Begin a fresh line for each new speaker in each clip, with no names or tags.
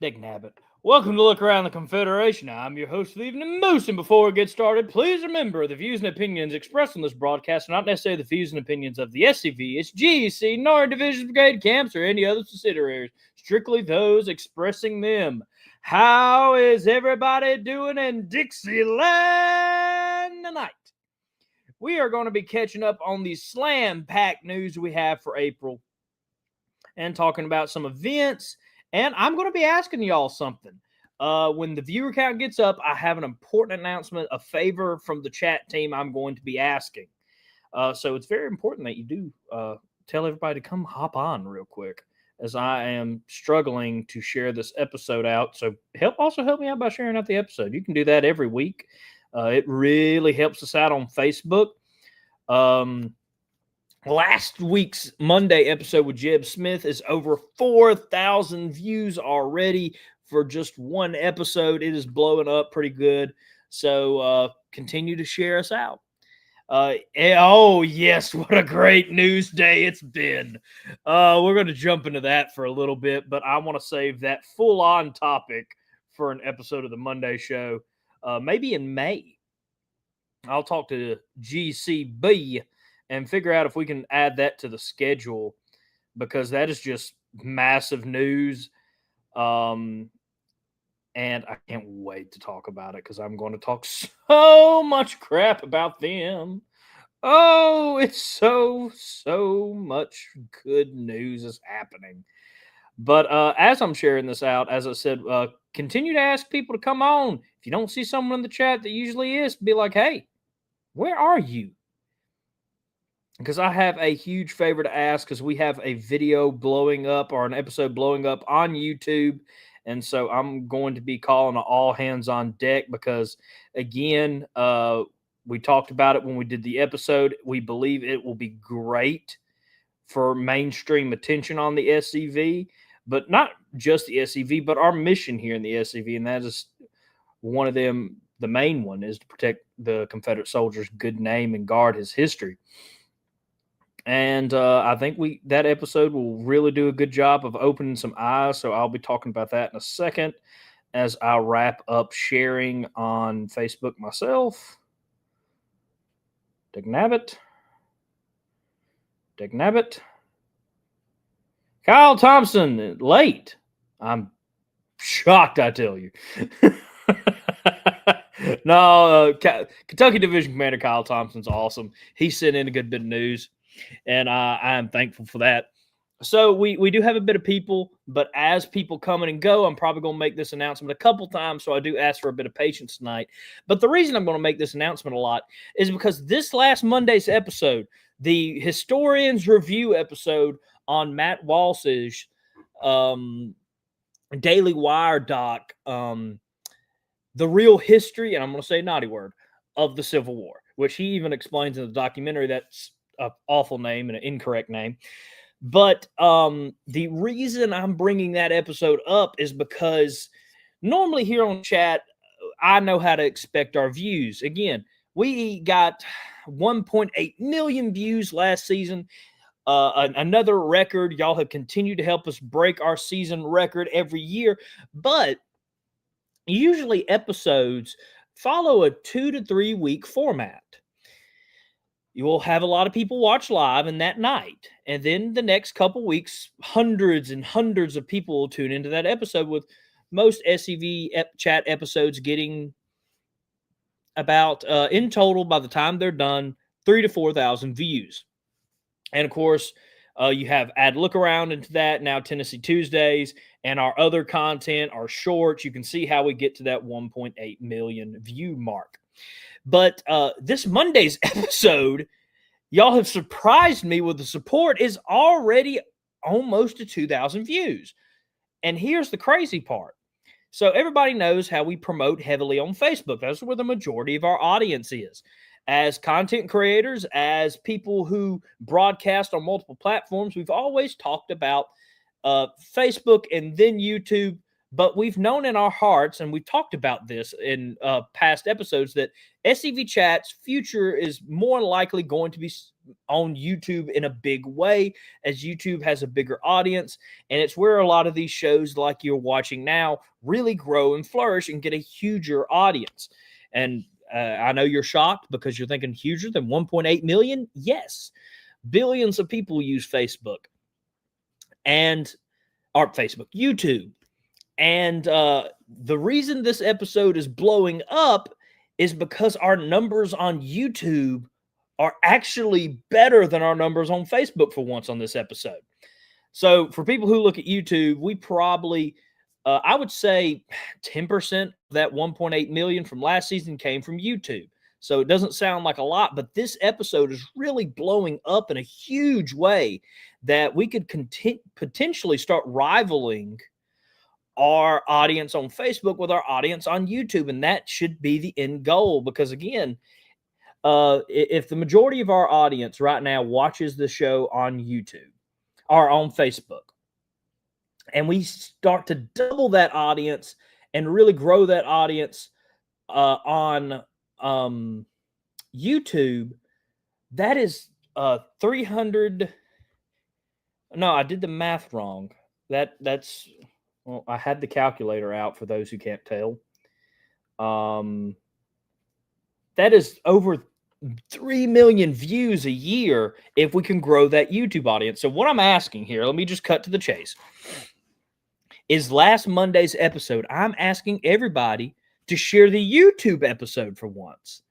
Dick Nabbit. Welcome to Look Around the Confederation. I'm your host, Stephen Moose, and before we get started, please remember the views and opinions expressed on this broadcast are not necessarily the views and opinions of the SCV, its GEC, nor Division Brigade camps or any other subsidiaries, strictly those expressing them. How is everybody doing in Dixieland tonight? We are going to be catching up on the slam-packed news we have for April and talking about some events. And I'm going to be asking y'all something. When the viewer count gets up, I have an important announcement, a favor from the chat team I'm going to be asking. So it's very important that you do tell everybody to come hop on real quick, as I am struggling to share this episode out. So also help me out by sharing out the episode. You can do that every week. It really helps us out on Facebook. Last week's Monday episode with Jeb Smith is over 4,000 views already for just one episode. It is blowing up pretty good. So continue to share us out. Oh, yes, what a great news day it's been. We're going to jump into that for a little bit, but I want to save that full-on topic for an episode of the Monday show, maybe in May. I'll talk to GCB and figure out if we can add that to the schedule, because that is just massive news. And I can't wait to talk about it, because I'm going to talk so much crap about them. Oh, it's so much good news is happening. But as I'm sharing this out, as I said, continue to ask people to come on. If you don't see someone in the chat that usually is, be like, hey, where are you? because I have a huge favor to ask because we have a video blowing up or an episode blowing up on YouTube. And so I'm going to be calling an all hands on deck because, again, we talked about it when we did the episode. We believe it will be great for mainstream attention on the SCV, but not just the SCV, but our mission here in the SCV. And that is one of them. The main one is to protect the Confederate soldier's good name and guard his history. And I think that episode will really do a good job of opening some eyes. So I'll be talking about that in a second as I wrap up sharing on Facebook myself. Dignabbit. Kyle Thompson, late. I'm shocked, I tell you. No, Kentucky Division Commander Kyle Thompson's awesome. He sent in a good bit of news, and I am thankful for that. So we do have a bit of people, but as people come in and go, I'm probably going to make this announcement a couple times, so I do ask for a bit of patience tonight. But the reason I'm going to make this announcement a lot is because this last Monday's episode, the Historians Review episode on Matt Walsh's Daily Wire doc, the real history, and I'm going to say a naughty word, of the Civil War, which he even explains in the documentary. That's an awful name and an incorrect name. But the reason I'm bringing that episode up is because normally here on chat, I know how to expect our views. Again, we got 1.8 million views last season. Another record. Y'all have continued to help us break our season record every year. But usually episodes follow a 2 to 3 week format. You will have a lot of people watch live in that night. And then the next couple weeks, hundreds and hundreds of people will tune into that episode, with most SCV chat episodes getting about, in total, by the time they're done, 3,000 to 4,000 views. And of course, you have add Look Around into that, now Tennessee Tuesdays, and our other content, our shorts. You can see how we get to that 1.8 million view mark. But this Monday's episode, y'all have surprised me with the support, is already almost to 2,000 views. And here's the crazy part. So everybody knows how we promote heavily on Facebook. That's where the majority of our audience is. As content creators, as people who broadcast on multiple platforms, we've always talked about Facebook and then YouTube. But we've known in our hearts, and we've talked about this in past episodes, that SCV Chat's future is more likely going to be on YouTube in a big way, as YouTube has a bigger audience. And it's where a lot of these shows like you're watching now really grow and flourish and get a huger audience. And I know you're shocked because you're thinking huger than 1.8 million. Yes, billions of people use Facebook YouTube. And the reason this episode is blowing up is because our numbers on YouTube are actually better than our numbers on Facebook for once on this episode. So for people who look at YouTube, we probably, I would say 10% of that 1.8 million from last season came from YouTube. So it doesn't sound like a lot, but this episode is really blowing up in a huge way that we could potentially start rivaling our audience on Facebook with our audience on YouTube. And that should be the end goal, because again, if the majority of our audience right now watches the show on YouTube or on Facebook, and we start to double that audience and really grow that audience on YouTube, that is 300. No, I did the math wrong. That's well, I had the calculator out for those who can't tell. That is over 3 million views a year if we can grow that YouTube audience. So what I'm asking here, let me just cut to the chase, is last Monday's episode, I'm asking everybody to share the YouTube episode for once.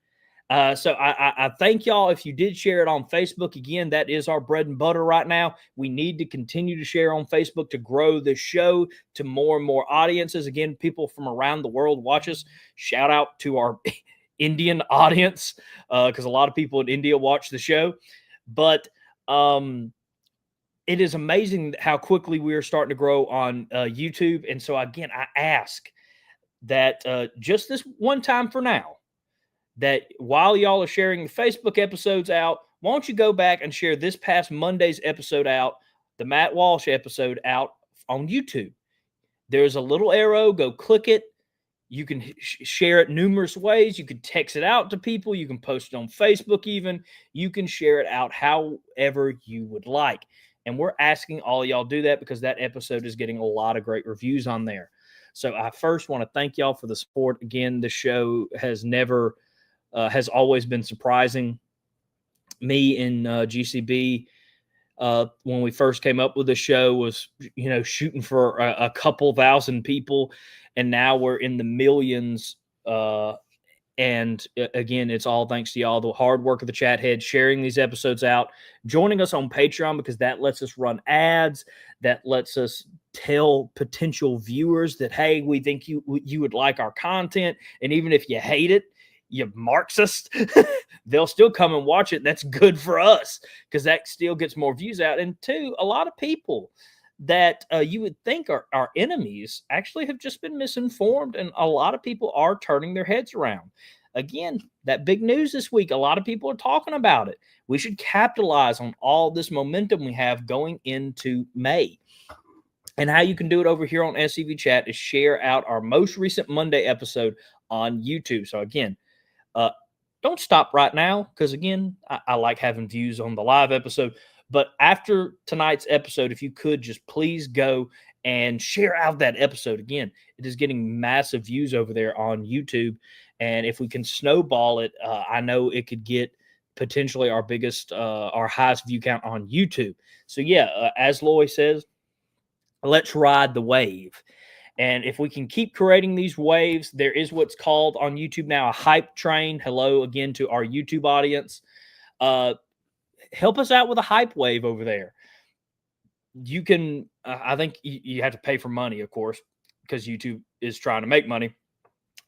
So I thank y'all if you did share it on Facebook. Again, that is our bread and butter right now. We need to continue to share on Facebook to grow the show to more and more audiences. Again, people from around the world watch us. Shout out to our Indian audience, because a lot of people in India watch the show. But it is amazing how quickly we are starting to grow on YouTube. And so, again, I ask that just this one time for now, that while y'all are sharing the Facebook episodes out, why don't you go back and share this past Monday's episode out, the Matt Walsh episode out on YouTube? There's a little arrow, go click it. You can share it numerous ways. You can text it out to people. You can post it on Facebook even. You can share it out however you would like. And we're asking all y'all do that because that episode is getting a lot of great reviews on there. So I first want to thank y'all for the support. Again, the show has always been surprising. Me in GCB, when we first came up with the show, was shooting for a couple thousand people, and now we're in the millions. And again, it's all thanks to y'all, the hard work of the chat head, sharing these episodes out, joining us on Patreon, because that lets us run ads, that lets us tell potential viewers that, hey, we think you would like our content, and even if you hate it, you Marxist, they'll still come and watch it. That's good for us because that still gets more views out. And two, a lot of people that you would think are our enemies actually have just been misinformed, and a lot of people are turning their heads around. Again, that big news this week, a lot of people are talking about it. We should capitalize on all this momentum we have going into May. And how you can do it over here on SCV Chat is share out our most recent Monday episode on YouTube. So again, don't stop right now, because again, I like having views on the live episode. But after tonight's episode, if you could just please go and share out that episode. Again, it is getting massive views over there on YouTube. And if we can snowball it, I know it could get potentially our highest view count on YouTube. So yeah, as Loy says, let's ride the wave. And if we can keep creating these waves, there is what's called on YouTube now a hype train. Hello again to our YouTube audience. Help us out with a hype wave over there. You can, I think you have to pay for money, of course, because YouTube is trying to make money.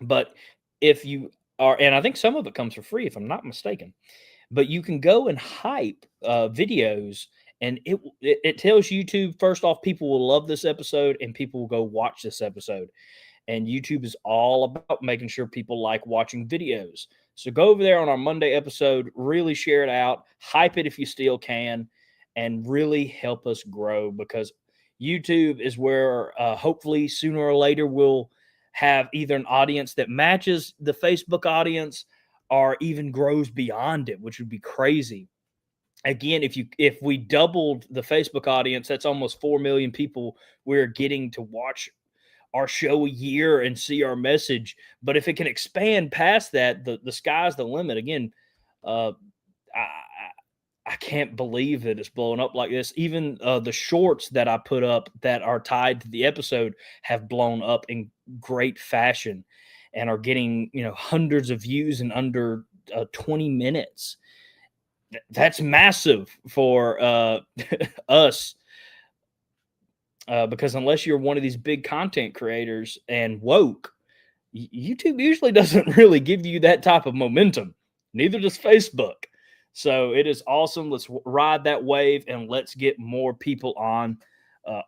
But if you are, and I think some of it comes for free, if I'm not mistaken, but you can go and hype videos. And it tells YouTube, first off, people will love this episode and people will go watch this episode. And YouTube is all about making sure people like watching videos. So go over there on our Monday episode, really share it out, hype it if you still can, and really help us grow, because YouTube is where hopefully sooner or later we'll have either an audience that matches the Facebook audience or even grows beyond it, which would be crazy. Again, if we doubled the Facebook audience, that's almost 4 million people we're getting to watch our show a year and see our message. But if it can expand past that, the sky's the limit. Again, I can't believe that it's blowing up like this. Even the shorts that I put up that are tied to the episode have blown up in great fashion and are getting hundreds of views in under 20 minutes. That's massive for us, because unless you're one of these big content creators and woke, YouTube usually doesn't really give you that type of momentum. Neither does Facebook. So it is awesome. Let's ride that wave and let's get more people on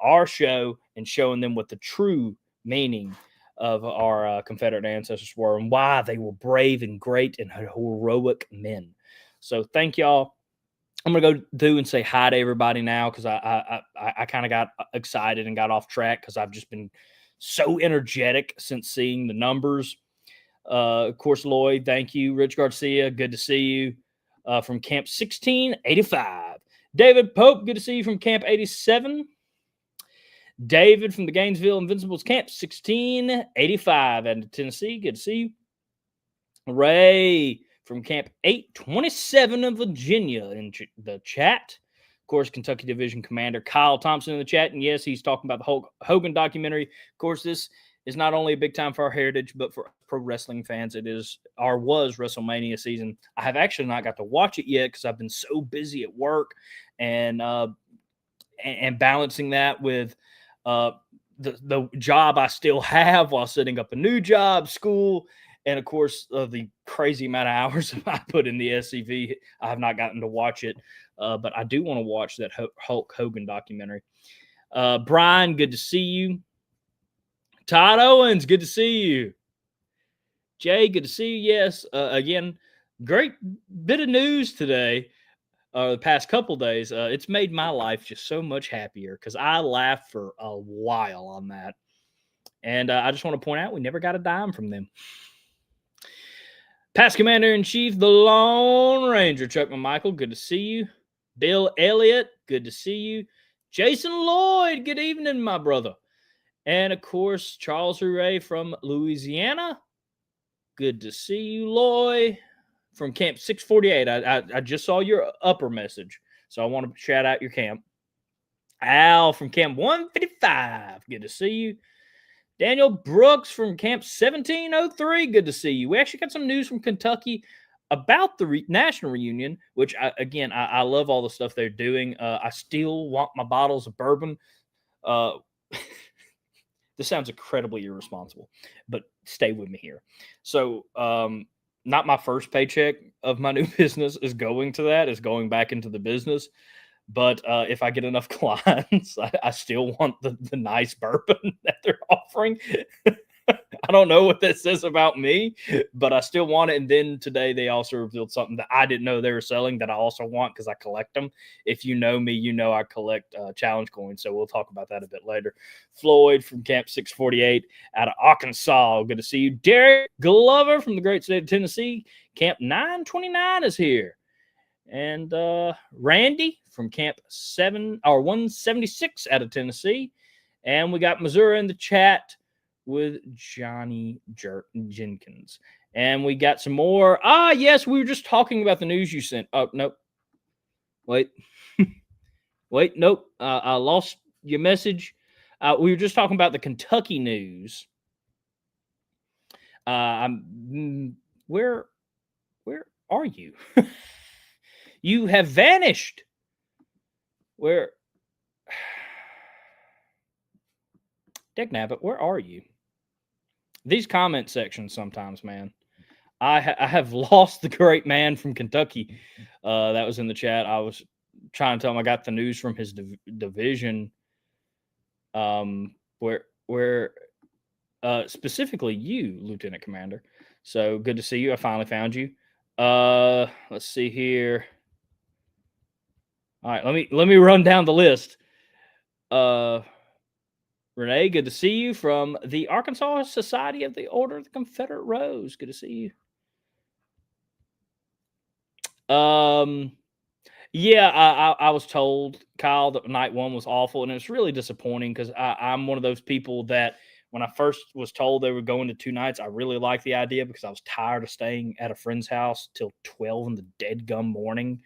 our show and showing them what the true meaning of our Confederate ancestors were and why they were brave and great and heroic men. So thank y'all. I'm going to go through and say hi to everybody now, because I kind of got excited and got off track because I've just been so energetic since seeing the numbers. Of course, Lloyd, thank you. Rich Garcia, good to see you from Camp 1685. David Pope, good to see you from Camp 87. David from the Gainesville Invincibles Camp 1685 and Tennessee, good to see you. Ray from Camp 827 of Virginia in the chat. Of course, Kentucky Division Commander Kyle Thompson in the chat. And yes, he's talking about the Hulk Hogan documentary. Of course, this is not only a big time for our heritage, but for pro wrestling fans, it is or was WrestleMania season. I have actually not got to watch it yet because I've been so busy at work and balancing that with the job I still have while setting up a new job, school, And of course, the crazy amount of hours I put in the SCV, I have not gotten to watch it, but I do want to watch that Hulk Hogan documentary. Brian, good to see you. Todd Owens, good to see you. Jay, good to see you. Yes, again, great bit of news today. The past couple days, it's made my life just so much happier because I laughed for a while on that. And I just want to point out we never got a dime from them. Past Commander-in-Chief, the Lone Ranger, Chuck McMichael, good to see you. Bill Elliott, good to see you. Jason Lloyd, good evening, my brother. And, of course, Charles Hooray from Louisiana. Good to see you, Loy, from Camp 648. I just saw your upper message, so I want to shout out your camp. Al from Camp 155, good to see you. Daniel Brooks from Camp 1703, good to see you. We actually got some news from Kentucky about the national reunion, which, I love all the stuff they're doing. I still want my bottles of bourbon. This sounds incredibly irresponsible, but stay with me here. So, not my first paycheck of my new business is going to that, is going back into the business. But if I get enough clients, I still want the nice bourbon that they're offering. I don't know what that says about me, but I still want it. And then today they also revealed something that I didn't know they were selling that I also want because I collect them. If you know me, you know I collect challenge coins. So we'll talk about that a bit later. Floyd from Camp 648 out of Arkansas. Good to see you. Derek Glover from the great state of Tennessee. Camp 929 is here. And Randy from Camp 176 out of Tennessee. And we got Missouri in the chat with Johnny Jenkins. And we got some more. Yes, we were just talking about the news you sent. Oh, nope. Wait. Wait, nope. I lost your message. We were just talking about the Kentucky news. Where are you? You have vanished. Where? Dick Nabbit, where are you? These comment sections sometimes, man. I have lost the great man from Kentucky that was in the chat. I was trying to tell him I got the news from his division. Where specifically you, Lieutenant Commander. So good to see you. I finally found you. Let's see here. All right, let me run down the list. Renee, good to see you from the Arkansas Society of the Order of the Confederate Rose. Good to see you. Yeah, I was told, Kyle, that night one was awful, and it's really disappointing because I'm one of those people that when I first was told they were going to 2 nights, I really liked the idea because I was tired of staying at a friend's house till 12 in the dead gum morning.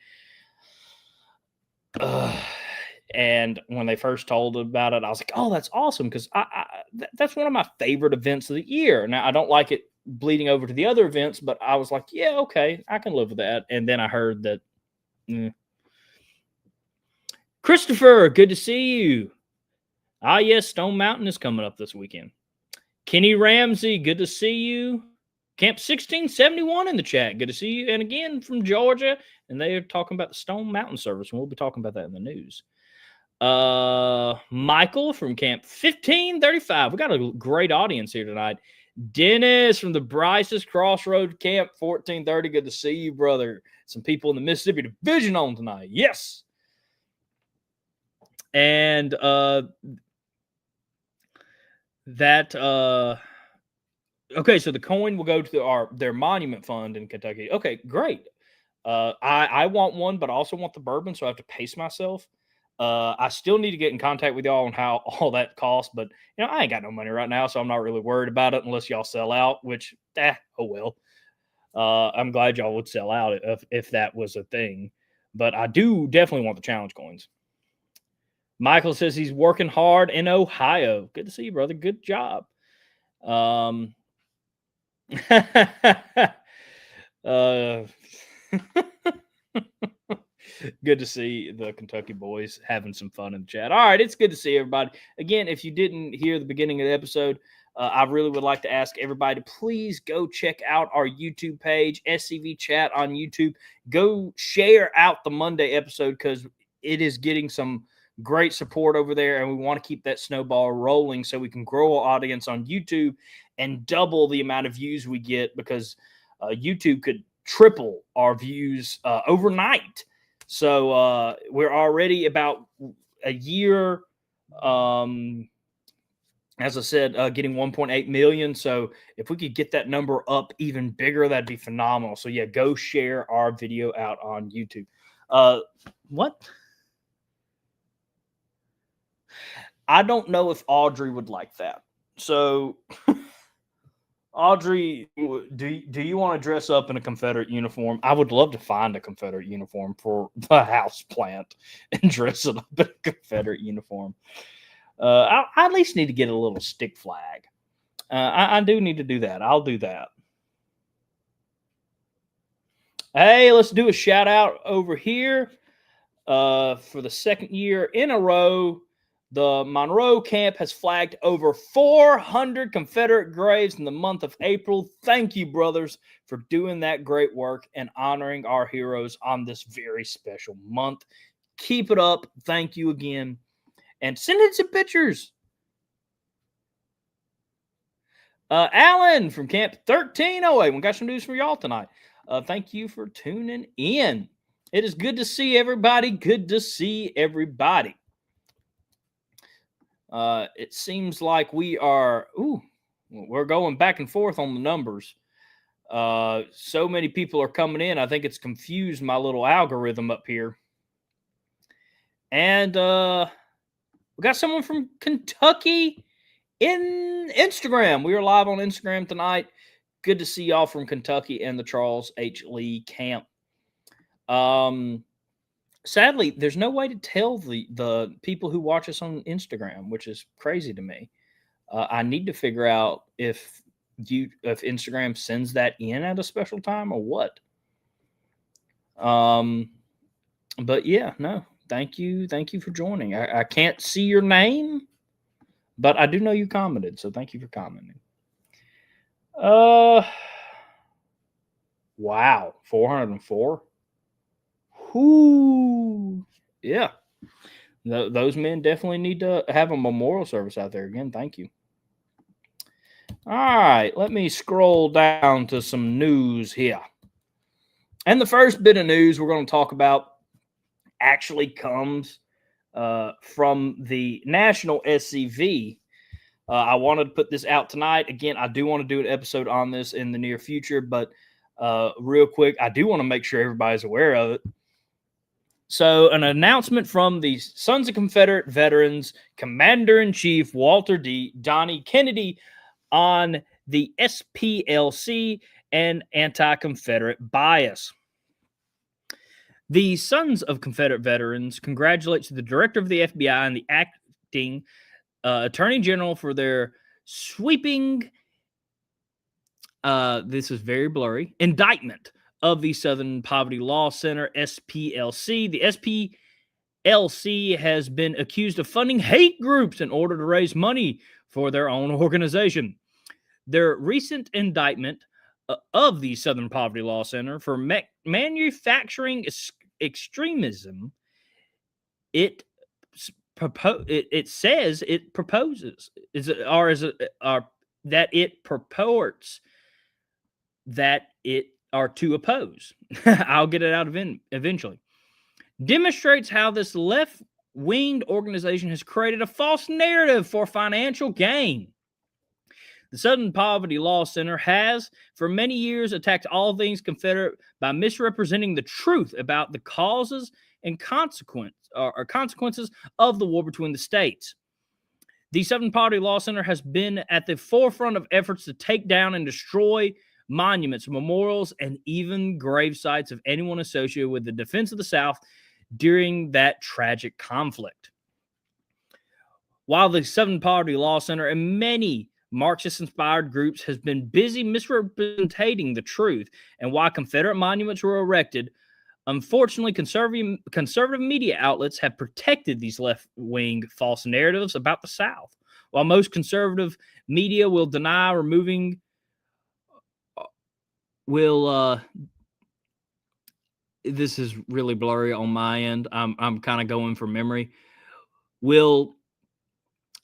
And when they first told about it, I was like, oh, that's awesome, because that's one of my favorite events of the year. Now, I don't like it bleeding over to the other events, but I was like, yeah, okay, I can live with that. And then I heard that. Christopher, good to see you. Yes, Stone Mountain is coming up this weekend. Kenny Ramsey, good to see you. Camp 1671 in the chat, good to see you. And again, from Georgia, and they are talking about the Stone Mountain service, and we'll be talking about that in the news. Michael from Camp 1535. We got a great audience here tonight. Dennis from the Bryce's Crossroad Camp 1430. Good to see you, brother. Some people in the Mississippi Division on tonight. Yes. And okay, so the coin will go to their monument fund in Kentucky. Okay, great. I want one, but I also want the bourbon, so I have to pace myself. I still need to get in contact with y'all on how all that costs, but I ain't got no money right now, so I'm not really worried about it unless y'all sell out, which, oh well. I'm glad y'all would sell out if that was a thing, but I do definitely want the challenge coins. Michael says he's working hard in Ohio. Good to see you, brother. Good job. Good to see the Kentucky boys having some fun in the chat. All right, it's good to see everybody. Again, if you didn't hear the beginning of the episode, I really would like to ask everybody to please go check out our YouTube page, SCV Chat on YouTube. Go share out the Monday episode because it is getting some great support over there, and we want to keep that snowball rolling so we can grow our audience on YouTube and double the amount of views we get, because YouTube could triple our views overnight. So we're already about a year, as I said, getting 1.8 million. So if we could get that number up even bigger, that'd be phenomenal. So yeah, go share our video out on YouTube. What? I don't know if Audrey would like that. So Audrey, do you want to dress up in a Confederate uniform? I would love to find a Confederate uniform for the house plant and dress it up in a Confederate uniform. I at least need to get a little stick flag. I do need to do that. I'll do that. Hey, let's do a shout out over here. For the second year in a row, the Monroe camp has flagged over 400 Confederate graves in the month of April. Thank you, brothers, for doing that great work and honoring our heroes on this very special month. Keep it up. Thank you again. And send in some pictures. Alan from Camp 1308. We got some news for y'all tonight. Thank you for tuning in. It is good to see everybody. Good to see everybody. It seems like we're going back and forth on the numbers. So many people are coming in. I think it's confused my little algorithm up here. And we got someone from Kentucky in Instagram. We are live on Instagram tonight. Good to see y'all from Kentucky and the Charles H. Lee camp. Sadly, there's no way to tell the people who watch us on Instagram, which is crazy to me. I need to figure out if Instagram sends that in at a special time or what. But yeah, no. Thank you for joining. I can't see your name, but I do know you commented, so thank you for commenting. Wow, 404. Whoo, yeah. Those men definitely need to have a memorial service out there again. Thank you. All right, let me scroll down to some news here. And the first bit of news we're going to talk about actually comes from the National SCV. I wanted to put this out tonight. Again, I do want to do an episode on this in the near future, but real quick, I do want to make sure everybody's aware of it. So an announcement from the Sons of Confederate Veterans Commander-in-Chief Walter D. Donnie Kennedy on the SPLC and anti-Confederate bias. The Sons of Confederate Veterans congratulates the director of the FBI and the acting attorney general for their sweeping, this is very blurry, indictment of the Southern Poverty Law Center, SPLC. The SPLC has been accused of funding hate groups in order to raise money for their own organization. Their recent indictment of the Southern Poverty Law Center for manufacturing extremism, it says it proposes that it purports that it are to oppose. I'll get it out eventually. Demonstrates how this left-winged organization has created a false narrative for financial gain. The Southern Poverty Law Center has, for many years, attacked all things Confederate by misrepresenting the truth about the causes and consequences of the war between the states. The Southern Poverty Law Center has been at the forefront of efforts to take down and destroy monuments, memorials, and even grave sites of anyone associated with the defense of the South during that tragic conflict. While the Southern Poverty Law Center and many Marxist-inspired groups has been busy misrepresenting the truth and why Confederate monuments were erected, unfortunately, conservative media outlets have protected these left-wing false narratives about the South, While most conservative media will deny removing, will this is really blurry on my end. I'm kind of going from memory. Will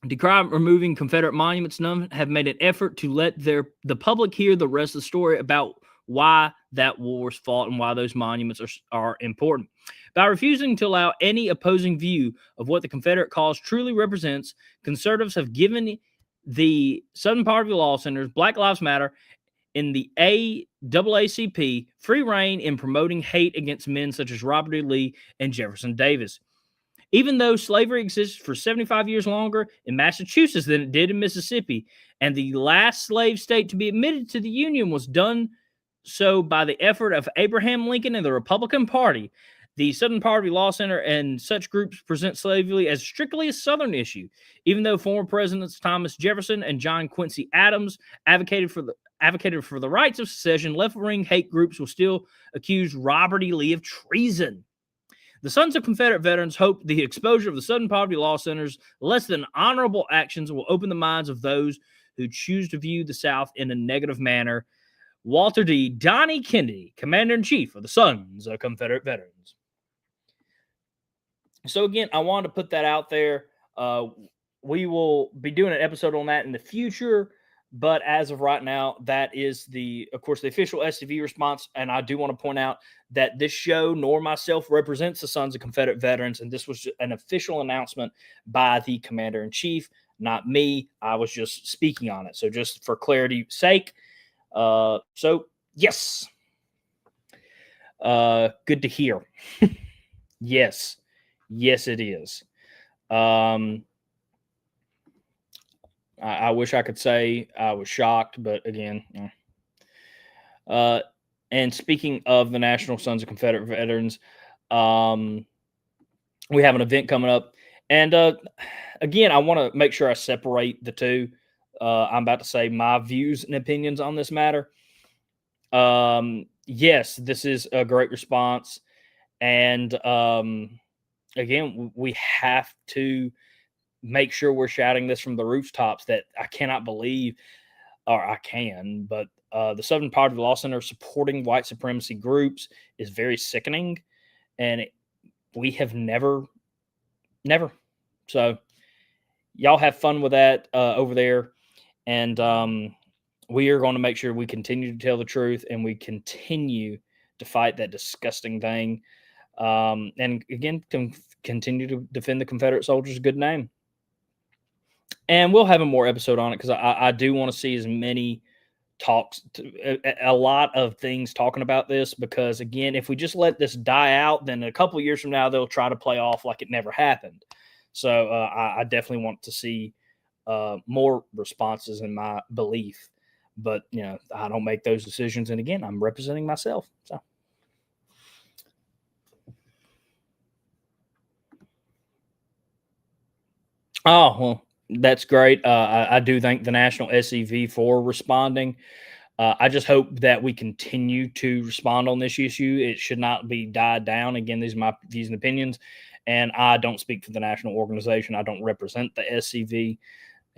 decry removing Confederate monuments. None have made an effort to let the public hear the rest of the story about why that war was fought and why those monuments are important. By refusing to allow any opposing view of what the Confederate cause truly represents, conservatives have given the Southern Poverty Law Center's Black Lives Matter in the AACP free reign in promoting hate against men such as Robert E. Lee and Jefferson Davis. Even though slavery existed for 75 years longer in Massachusetts than it did in Mississippi, and the last slave state to be admitted to the Union was done so by the effort of Abraham Lincoln and the Republican Party, the Southern Poverty Law Center and such groups present slavery as strictly a Southern issue. Even though former presidents Thomas Jefferson and John Quincy Adams advocated for the rights of secession, left-wing hate groups will still accuse Robert E. Lee of treason. The Sons of Confederate Veterans hope the exposure of the Southern Poverty Law Center's less than honorable actions will open the minds of those who choose to view the South in a negative manner. Walter D. Donnie Kennedy, Commander-in-Chief of the Sons of Confederate Veterans. So again, I wanted to put that out there. We will be doing an episode on that in the future. But as of right now, that is of course, the official SCV response. And I do want to point out that this show, nor myself, represents the Sons of Confederate Veterans. And this was an official announcement by the Commander-in-Chief, not me. I was just speaking on it. So just for clarity's sake. So yes. Good to hear. Yes. Yes, it is. I wish I could say I was shocked, but again, and speaking of the National Sons of Confederate Veterans, we have an event coming up. And again, I want to make sure I separate the two. I'm about to say my views and opinions on this matter. Yes, this is a great response. And again, we have to make sure we're shouting this from the rooftops that I cannot believe, or I can, but the Southern Poverty Law Center supporting white supremacy groups is very sickening, and we have never. So y'all have fun with that over there, and we are going to make sure we continue to tell the truth and we continue to fight that disgusting thing, and again, continue to defend the Confederate soldiers' good name. And we'll have a more episode on it because I do want to see as many talks, a lot of things talking about this, because again, if we just let this die out, then a couple of years from now, they'll try to play off like it never happened. So I definitely want to see more responses in my belief, but I don't make those decisions. And again, I'm representing myself. So. Oh, well, that's great. I do thank the National SCV for responding. I just hope that we continue to respond on this issue. It should not be died down. Again, these are my views and opinions, and I don't speak for the national organization. I don't represent the SCV.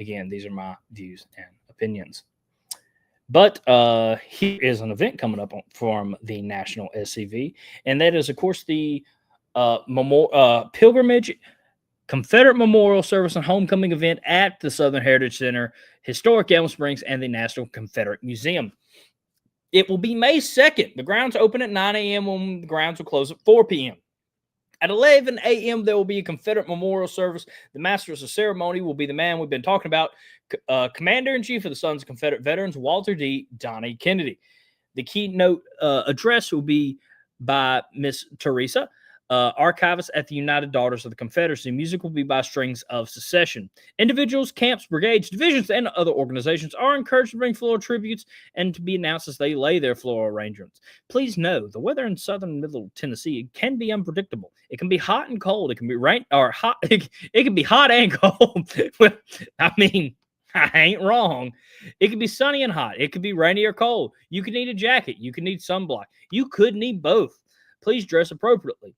Again, these are my views and opinions. But here is an event coming up from the National SCV, and that is, of course, the Pilgrimage Confederate Memorial Service and Homecoming event at the Southern Heritage Center, Historic Elm Springs, and the National Confederate Museum. It will be May 2nd. The grounds open at 9 a.m. when the grounds will close at 4 p.m. At 11 a.m., there will be a Confederate Memorial Service. The master of the ceremony will be the man we've been talking about, Commander-in-Chief of the Sons of Confederate Veterans, Walter D. Donnie Kennedy. The keynote address will be by Miss Teresa, archivist at the United Daughters of the Confederacy. Music will be by Strings of Secession. Individuals, camps, brigades, divisions, and other organizations are encouraged to bring floral tributes and to be announced as they lay their floral arrangements. Please know the weather in southern middle Tennessee can be unpredictable. It can be hot and cold. It can be rain or hot. It can be hot and cold. Well, I mean, I ain't wrong. It could be sunny and hot. It could be rainy or cold. You could need a jacket. You could need sunblock. You could need both. Please dress appropriately.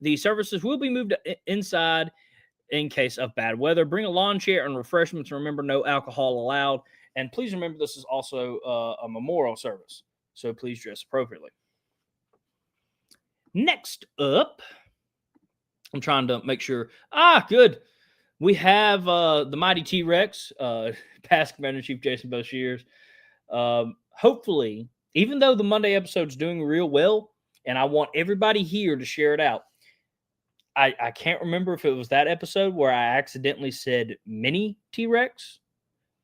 The services will be moved inside in case of bad weather. Bring a lawn chair and refreshments. Remember, no alcohol allowed. And please remember, this is also a memorial service, so please dress appropriately. Next up, I'm trying to make sure. Good. We have the mighty T-Rex, past Commander-in-Chief Jason Boshears. Hopefully, even though the Monday episode's doing real well, and I want everybody here to share it out, I can't remember if it was that episode where I accidentally said mini T-Rex,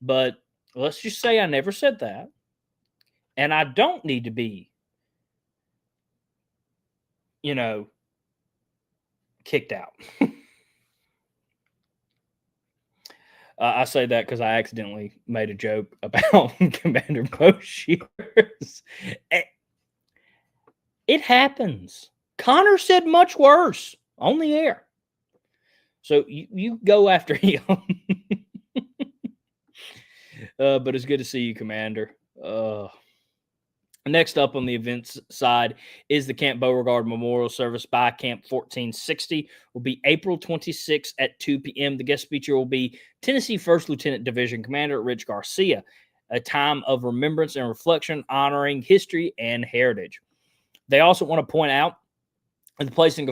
but let's just say I never said that. And I don't need to be, kicked out. I say that because I accidentally made a joke about Commander Boshears. It happens. Connor said much worse on the air. So you go after him. But it's good to see you, Commander. Next up on the events side is the Camp Beauregard Memorial Service by Camp 1460. Will be April 26th at 2 p.m. The guest speaker will be Tennessee 1st Lieutenant Division Commander Rich Garcia. A time of remembrance and reflection honoring history and heritage. They also want to point out the placing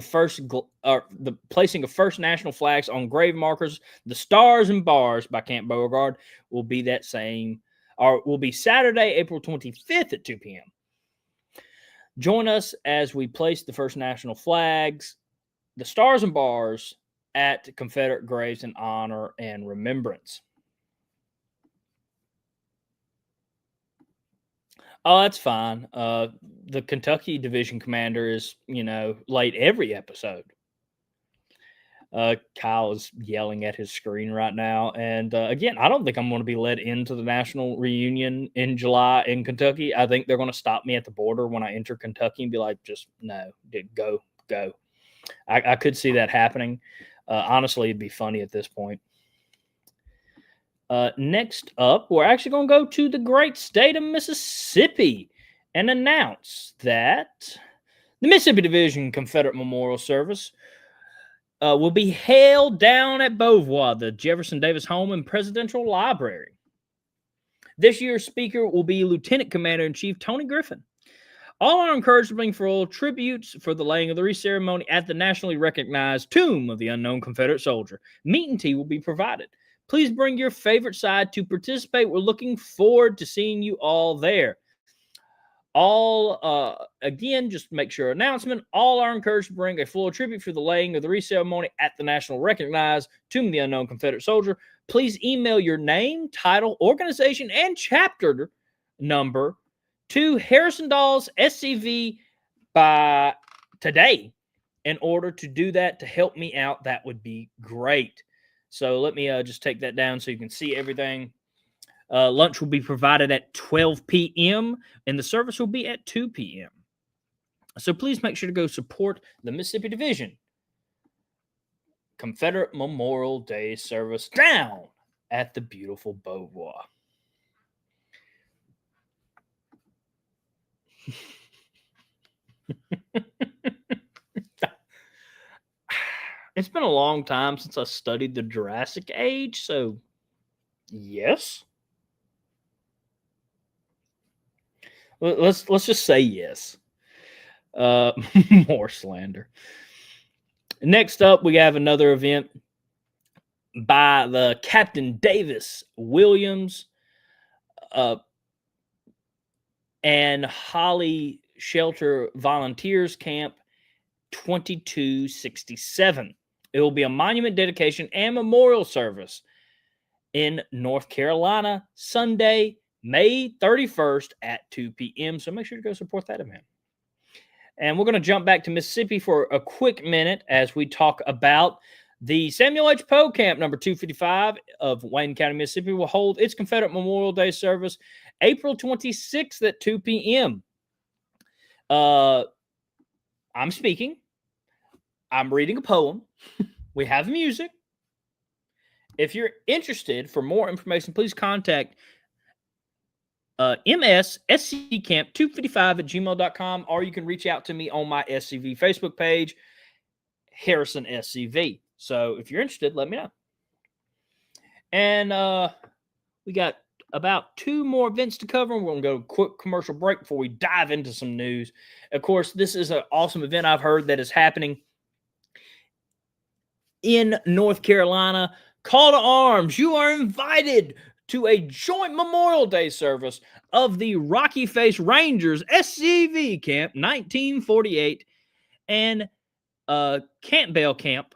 of first national flags on grave markers. The Stars and Bars by Camp Beauregard will be will be Saturday, April 25th at 2 p.m. Join us as we place the first national flags, the Stars and Bars, at Confederate graves in honor and remembrance. Oh, that's fine. The Kentucky Division Commander is, late every episode. Kyle is yelling at his screen right now. And again, I don't think I'm going to be let into the national reunion in July in Kentucky. I think they're going to stop me at the border when I enter Kentucky and be like, just no, go. I could see that happening. Honestly, it'd be funny at this point. Next up, we're actually going to go to the great state of Mississippi and announce that the Mississippi Division Confederate Memorial Service will be held down at Beauvoir, the Jefferson Davis Home and Presidential Library. This year's speaker will be Lieutenant Commander-in-Chief Tony Griffin. All are encouraged to bring forward tributes for the laying of the wreath ceremony at the nationally recognized Tomb of the Unknown Confederate Soldier. Meat and tea will be provided. Please bring your favorite side to participate. We're looking forward to seeing you all there. Again, just make sure announcement. All are encouraged to bring a full tribute for the laying of the wreath ceremony at the national recognized Tomb of the Unknown Confederate Soldier. Please email your name, title, organization, and chapter number to Harrison Dolls SCV by today. In order to do that, to help me out, that would be great. So let me just take that down so you can see everything. Lunch will be provided at 12 p.m. and the service will be at 2 p.m. So please make sure to go support the Mississippi Division Confederate Memorial Day service down at the beautiful Beauvoir. It's been a long time since I studied the Jurassic Age, so yes. Let's just say yes. More slander. Next up, we have another event by the Captain Davis Williams and Holly Shelter Volunteers Camp 2267. It will be a monument dedication and memorial service in North Carolina, Sunday, May 31st at 2 p.m. So make sure to go support that event. And we're going to jump back to Mississippi for a quick minute as we talk about the Samuel H. Poe Camp number 255 of Wayne County, Mississippi will hold its Confederate Memorial Day service April 26th at 2 p.m. I'm speaking. I'm reading a poem. We have music. If you're interested, for more information, please contact mssccamp255@gmail.com, or you can reach out to me on my SCV Facebook page, Harrison SCV. So if you're interested, let me know. And we got about 2 more events to cover. We're going to go a quick commercial break before we dive into some news. Of course, this is an awesome event I've heard that is happening in North Carolina. Call to arms. You are invited to a joint Memorial Day service of the Rocky Face Rangers SCV Camp 1948 and Campbell Camp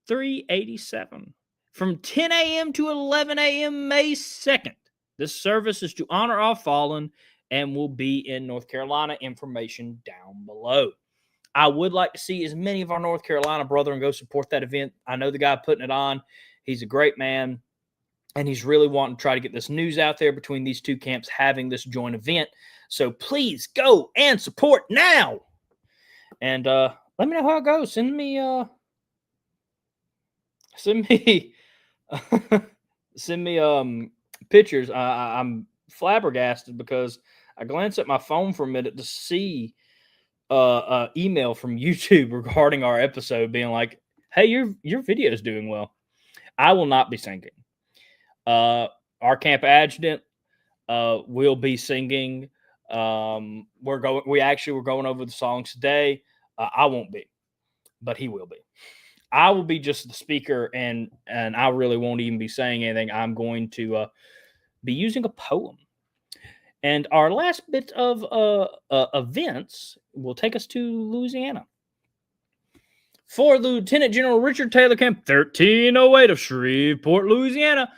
387 from 10 a.m. to 11 a.m. May 2nd. This service is to honor our fallen and will be in North Carolina. Information down below. I would like to see as many of our North Carolina brethren go support that event. I know the guy putting it on. He's a great man, and he's really wanting to try to get this news out there between these 2 camps having this joint event. So please go and support now. And let me know how it goes. Send me pictures. I'm flabbergasted because I glanced at my phone for a minute to see email from YouTube regarding our episode being like, hey, your video is doing well. I will not be singing. Our camp adjutant will be singing. We're going over the songs today. I won't be, but he will be. I will be just the speaker, and I really won't even be saying anything. I'm going to be using a poem. And our last bit of events will take us to Louisiana. For Lieutenant General Richard Taylor Camp 1308 of Shreveport, Louisiana,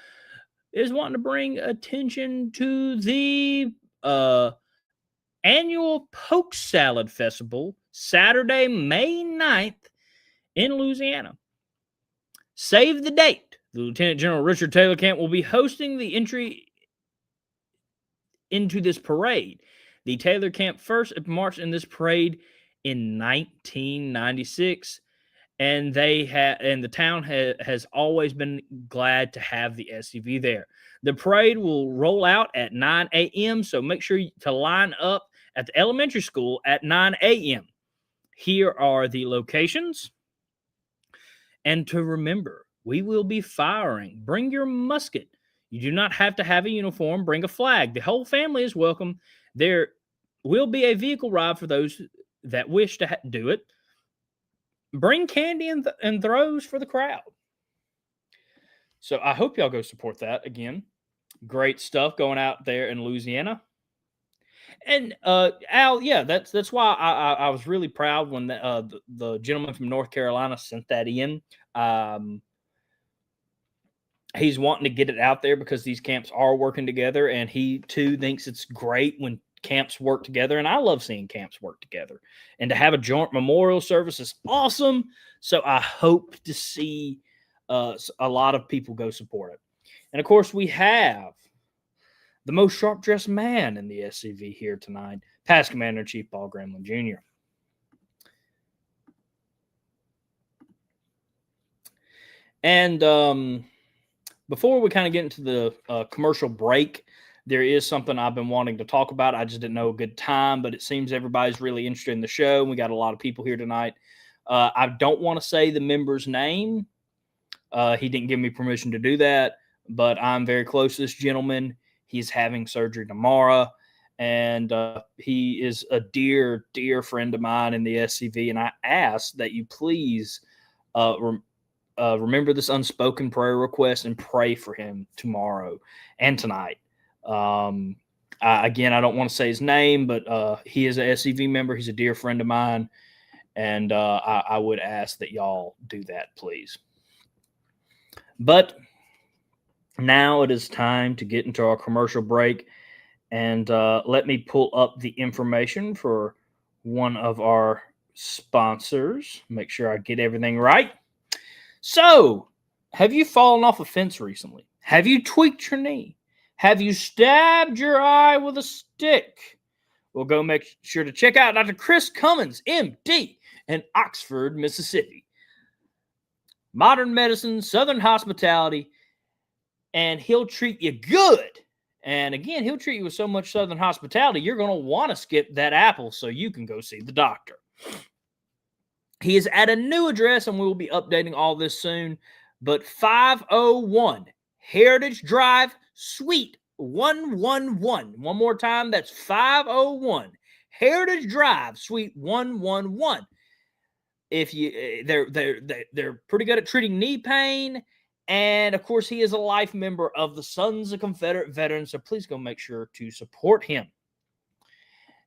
is wanting to bring attention to the annual Poke Salad Festival, Saturday, May 9th in Louisiana. Save the date. The Lieutenant General Richard Taylor Camp will be hosting the entry into this parade. The Taylor Camp first marched in this parade in 1996, and the town has always been glad to have the SCV there. The parade will roll out at 9 a.m., so make sure to line up at the elementary school at 9 a.m. Here are the locations. And to remember, we will be firing. Bring your musket. You do not have to have a uniform. Bring a flag. The whole family is welcome. There will be a vehicle ride for those that wish to do it. Bring candy and throws for the crowd. So I hope y'all go support that. Again, great stuff going out there in Louisiana. And Al, yeah, that's why I was really proud when the gentleman from North Carolina sent that in. He's wanting to get it out there because these camps are working together, and he too thinks it's great when camps work together. And I love seeing camps work together. And to have a joint memorial service is awesome. So I hope to see a lot of people go support it. And of course, we have the most sharp-dressed man in the SCV here tonight, Past Commander-in-Chief Paul Gremlin Jr. And before we kind of get into the commercial break, there is something I've been wanting to talk about. I just didn't know a good time, but it seems everybody's really interested in the show. We got a lot of people here tonight. I don't want to say the member's name. He didn't give me permission to do that, but I'm very close to this gentleman. He's having surgery tomorrow, and he is a dear, dear friend of mine in the SCV, and I ask that you please remember this unspoken prayer request and pray for him tomorrow and tonight. Again, I don't want to say his name, but he is an SCV member. He's a dear friend of mine, and I would ask that y'all do that, please. But now it is time to get into our commercial break, and let me pull up the information for one of our sponsors. Make sure I get everything right. So, have you fallen off a fence recently? Have you tweaked your knee? Have you stabbed your eye with a stick? Well, go make sure to check out Dr. Chris Cummins, MD, in Oxford, Mississippi. Modern medicine, Southern hospitality, and he'll treat you good. And again, he'll treat you with so much Southern hospitality, you're going to want to skip that apple so you can go see the doctor. He is at a new address, and we will be updating all this soon. But 501 Heritage Drive, Suite 111. One more time, that's 501 Heritage Drive, Suite 111. If you, they're pretty good at treating knee pain, and of course, he is a life member of the Sons of Confederate Veterans. So please go make sure to support him.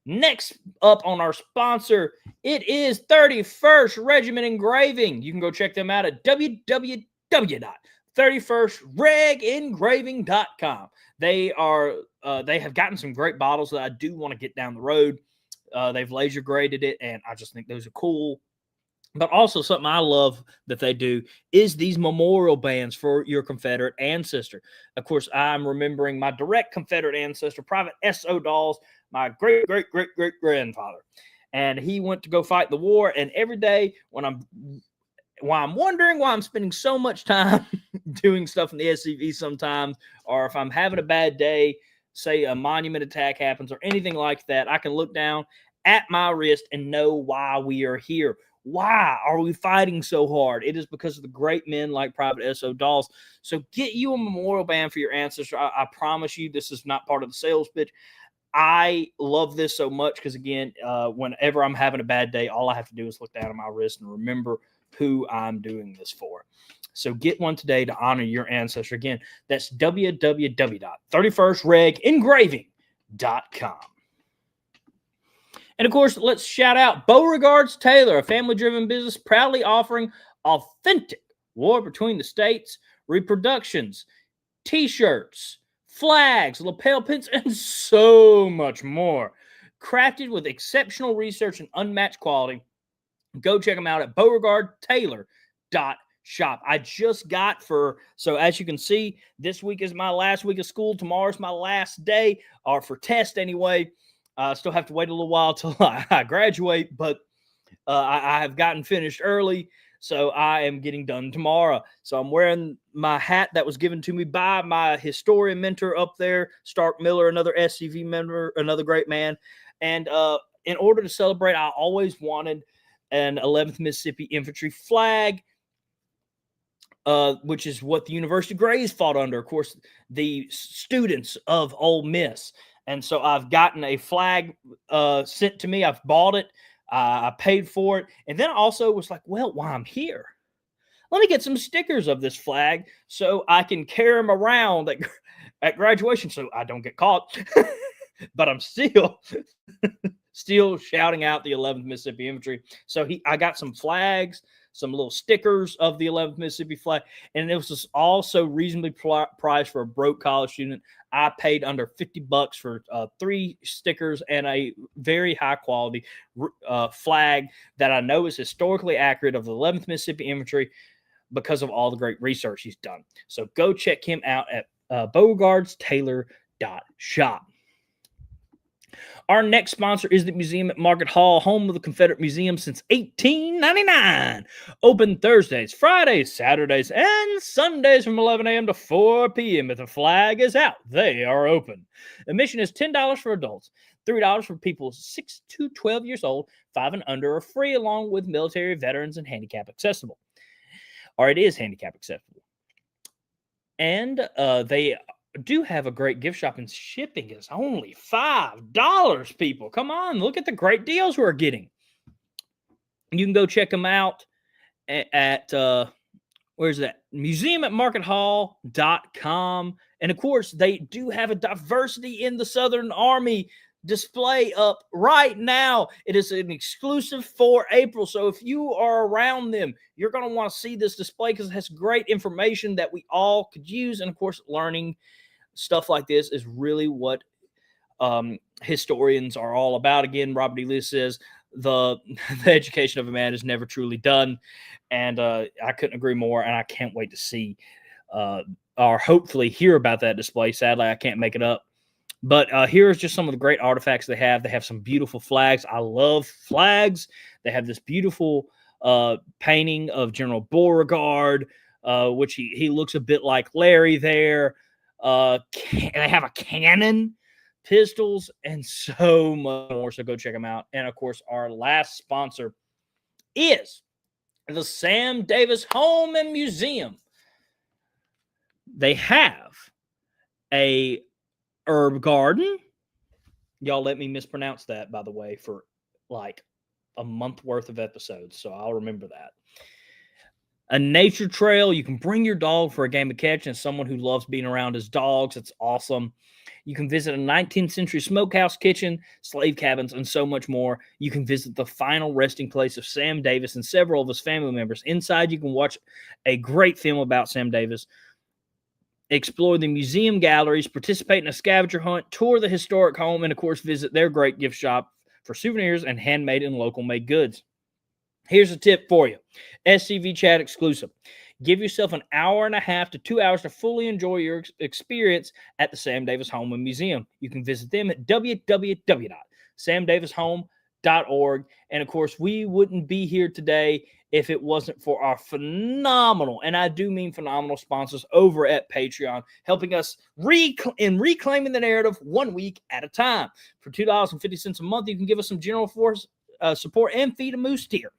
Next up on our sponsor, it is 31st Regiment Engraving. You can go check them out at www.31stregengraving.com. They have gotten some great bottles that I do want to get down the road. They've laser graded it, and I just think those are cool. But also something I love that they do is these memorial bands for your Confederate ancestor. Of course, I'm remembering my direct Confederate ancestor, Private S.O. Dawes, my great-great-great-great-grandfather. And he went to go fight the war. And every day when I'm wondering why I'm spending so much time doing stuff in the SCV sometimes, or if I'm having a bad day, say a monument attack happens or anything like that, I can look down at my wrist and know why we are here. Why are we fighting so hard? It is because of the great men like Private S.O. Dawes. So get you a memorial band for your ancestor. I promise you this is not part of the sales pitch. I love this so much because, again, whenever I'm having a bad day, all I have to do is look down at my wrist and remember who I'm doing this for. So get one today to honor your ancestor. Again, that's www.31stregengraving.com. And of course, let's shout out Beauregard's Tailor, a family-driven business proudly offering authentic War Between the States reproductions, t-shirts, flags, lapel pins, and so much more. Crafted with exceptional research and unmatched quality. Go check them out at beauregardtailor.shop. I just got so as you can see, this week is my last week of school. Tomorrow's my last day, or for test anyway. I still have to wait a little while till I graduate, but I have gotten finished early, so I am getting done tomorrow. So I'm wearing my hat that was given to me by my historian mentor up there, Stark Miller, another SCV member, another great man. And in order to celebrate, I always wanted an 11th Mississippi Infantry flag, which is what the University Grays fought under. Of course, the students of Ole Miss. And so I've gotten a flag sent to me. I've bought it. I paid for it. And then I also was like, well, while I'm here, let me get some stickers of this flag so I can carry them around at graduation so I don't get caught. But I'm still shouting out the 11th Mississippi Infantry. So I got some flags, some little stickers of the 11th Mississippi flag, and it was just also reasonably priced for a broke college student. I paid under $50 for 3 stickers and a very high quality flag that I know is historically accurate of the 11th Mississippi Infantry because of all the great research he's done. So go check him out at beauregardstailor.shop. Our next sponsor is the Museum at Market Hall, home of the Confederate Museum since 1899. Open Thursdays, Fridays, Saturdays, and Sundays from 11 a.m. to 4 p.m. If the flag is out, they are open. Admission is $10 for adults, $3 for people 6 to 12 years old, 5 and under are free, along with military, veterans, and handicap accessible. Or it is handicap accessible. And they do have a great gift shop, and shipping is only $5, people. Come on, look at the great deals we're getting. You can go check them out at where's that? museumatmarkethall.com. And of course, they do have a diversity in the Southern Army display up right now. It is an exclusive for April. So if you are around them, you're going to want to see this display because it has great information that we all could use. And of course, learning stuff like this is really what historians are all about. Again, Robert E. Lee says the education of a man is never truly done. And I couldn't agree more. And I can't wait to see or hopefully hear about that display. Sadly, I can't make it up. But here's just some of the great artifacts they have. They have some beautiful flags. I love flags. They have this beautiful painting of General Beauregard, which he looks a bit like Larry there. They have a cannon, pistols, and so much more. So go check them out. And of course, our last sponsor is the Sam Davis Home and Museum. They have a herb garden. Y'all let me mispronounce that, by the way, for like a month worth of episodes, so I'll remember that. A nature trail. You can bring your dog for a game of catch, and someone who loves being around his dogs. It's awesome. You can visit a 19th century smokehouse kitchen, slave cabins, and so much more. You can visit the final resting place of Sam Davis and several of his family members. Inside, you can watch a great film about Sam Davis, explore the museum galleries, participate in a scavenger hunt, tour the historic home, and, of course, visit their great gift shop for souvenirs and handmade and local-made goods. Here's a tip for you. SCV Chat exclusive. Give yourself an hour and a half to 2 hours to fully enjoy your experience at the Sam Davis Home and Museum. You can visit them at www.samdavishome.org. And, of course, we wouldn't be here today if it wasn't for our phenomenal, and I do mean phenomenal, sponsors over at Patreon, helping us reclaiming the narrative 1 week at a time. For $2.50 a month, you can give us some general force support and feed a moose tier.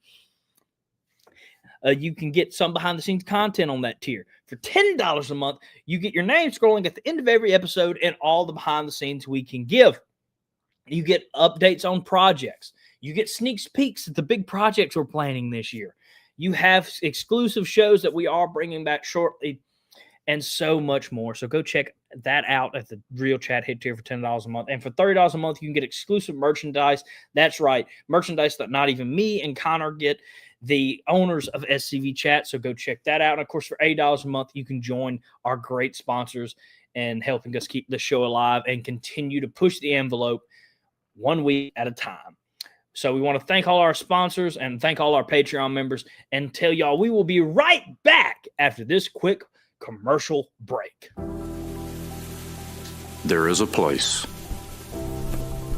You can get some behind-the-scenes content on that tier. For $10 a month, you get your name scrolling at the end of every episode and all the behind-the-scenes we can give. You get updates on projects. You get sneak peeks at the big projects we're planning this year. You have exclusive shows that we are bringing back shortly, and so much more. So go check that out at the Real Chat Hit tier for $10 a month. And for $30 a month, you can get exclusive merchandise. That's right, merchandise that not even me and Connor get, the owners of SCV Chat. So go check that out. And, of course, for $8 a month, you can join our great sponsors and helping us keep the show alive and continue to push the envelope 1 week at a time. So we want to thank all our sponsors and thank all our Patreon members and tell y'all we will be right back after this quick commercial break.
There is a place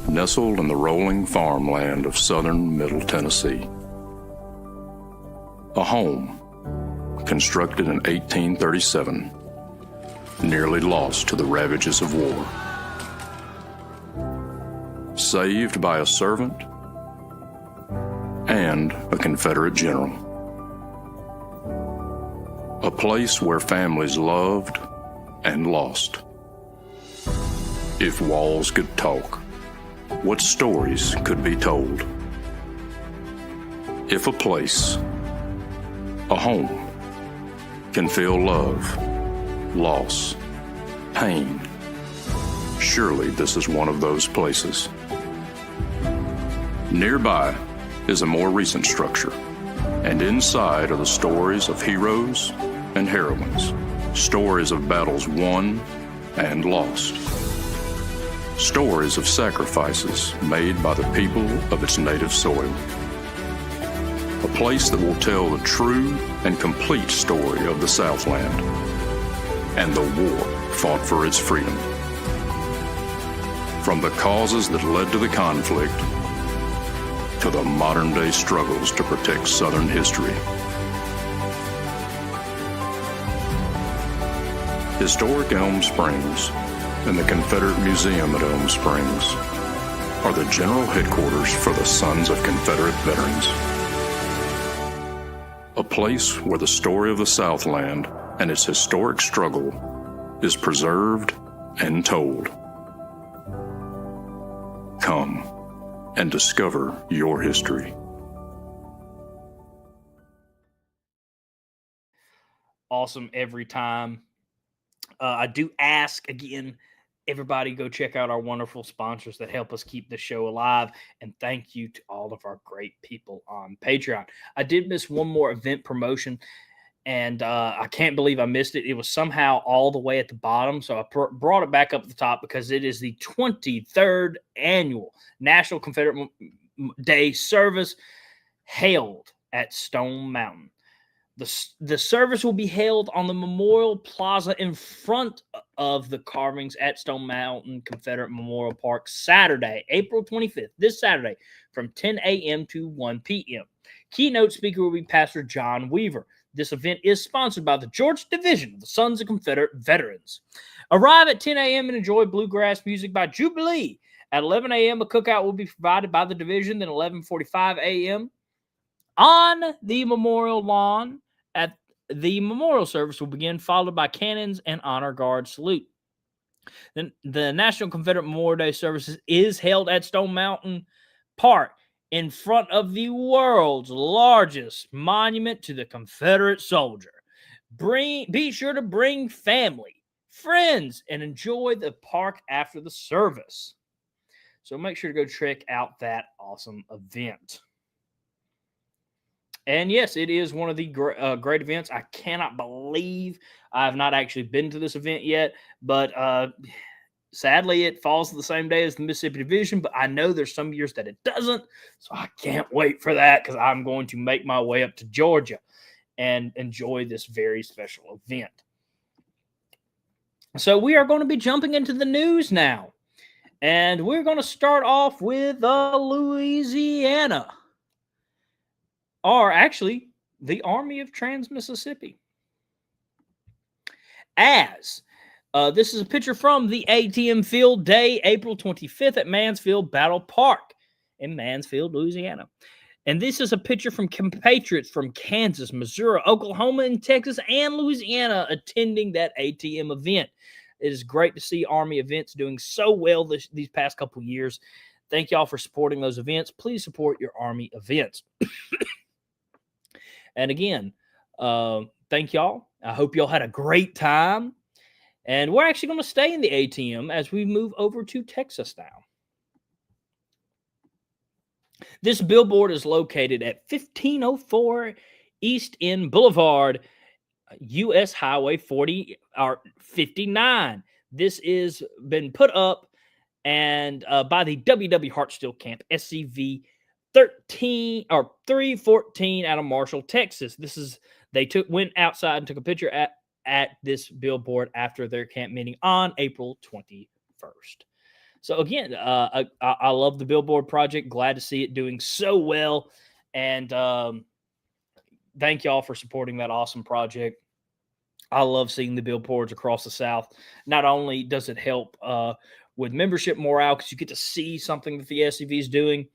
nestled in the rolling farmland of southern Middle Tennessee. A home constructed in 1837, nearly lost to the ravages of war. Saved by a servant and a Confederate general. A place where families loved and lost. If walls could talk, what stories could be told? If a place, a home, can feel love, loss, pain, surely this is one of those places. Nearby is a more recent structure, and inside are the stories of heroes and heroines, stories of battles won and lost, stories of sacrifices made by the people of its native soil. A place that will tell the true and complete story of the Southland and the war fought for its freedom. From the causes that led to the conflict to the modern-day struggles to protect Southern history. Historic Elm Springs and the Confederate Museum at Elm Springs are the general headquarters for the Sons of Confederate Veterans. A place where the story of the Southland and its historic struggle is preserved and told. Come and discover your history.
Awesome every time. I do ask again, everybody go check out our wonderful sponsors that help us keep the show alive. And thank you to all of our great people on Patreon. I did miss one more event promotion, and I can't believe I missed it. It was somehow all the way at the bottom. So I brought it back up at the top because it is the 23rd annual National Confederate Day service held at Stone Mountain. The service will be held on the Memorial Plaza in front of the carvings at Stone Mountain Confederate Memorial Park, Saturday, April 25th, this Saturday, from 10 a.m. to 1 p.m. Keynote speaker will be Pastor John Weaver. This event is sponsored by the Georgia Division of the Sons of Confederate Veterans. Arrive at 10 a.m. and enjoy bluegrass music by Jubilee. At 11 a.m., a cookout will be provided by the division. Then 11:45 a.m., on the memorial lawn at the memorial service will begin, followed by cannons and honor guard salute. Then the National Confederate Memorial Day services is held at Stone Mountain Park in front of the world's largest monument to the Confederate soldier. Be sure to bring family, friends, and enjoy the park after the service. So make sure to go check out that awesome event. And yes, it is one of the great events. I cannot believe I have not actually been to this event yet, but sadly, it falls the same day as the Mississippi Division, but I know there's some years that it doesn't, so I can't wait for that because I'm going to make my way up to Georgia and enjoy this very special event. So we are going to be jumping into the news now, and we're going to start off with Louisiana, or actually the Army of Trans-Mississippi. This is a picture from the ATM Field Day, April 25th at Mansfield Battle Park in Mansfield, Louisiana. And this is a picture from compatriots from Kansas, Missouri, Oklahoma, and Texas, and Louisiana attending that ATM event. It is great to see Army events doing so well these past couple years. Thank y'all for supporting those events. Please support your Army events. And again, thank y'all. I hope y'all had a great time. And we're actually going to stay in the ATM as we move over to Texas now. This billboard is located at 1504 East End Boulevard, U.S. Highway 59. This is been put up and by the W.W. Hartsteel Camp, SCV 314 out of Marshall, Texas. They went outside and took a picture at this billboard after their camp meeting on April 21st. So again, I love the billboard project. Glad to see it doing so well. And thank y'all for supporting that awesome project. I love seeing the billboards across the South. Not only does it help with membership morale because you get to see something that the SCV is doing,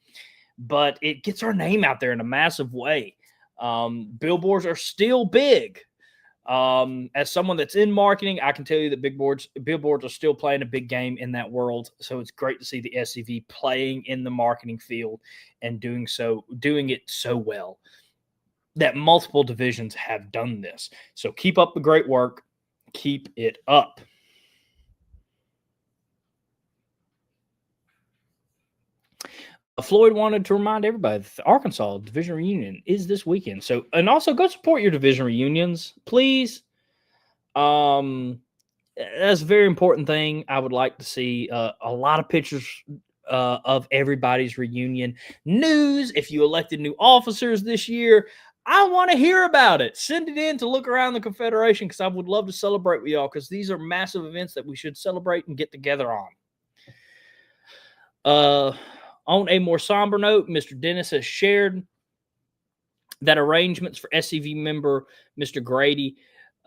but it gets our name out there in a massive way. Billboards are still big. As someone that's in marketing, I can tell you that billboards are still playing a big game in that world. So it's great to see the SCV playing in the marketing field and doing it so well that multiple divisions have done this. So keep up the great work. Keep it up. Floyd wanted to remind everybody that the Arkansas Division Reunion is this weekend. So, and also go support your division reunions, please. That's a very important thing. I would like to see a lot of pictures of everybody's reunion. News, if you elected new officers this year, I want to hear about it. Send it in to Look Around the Confederation because I would love to celebrate with y'all because these are massive events that we should celebrate and get together on. On a more somber note, Mr. Dennis has shared that arrangements for SCV member Mr. Grady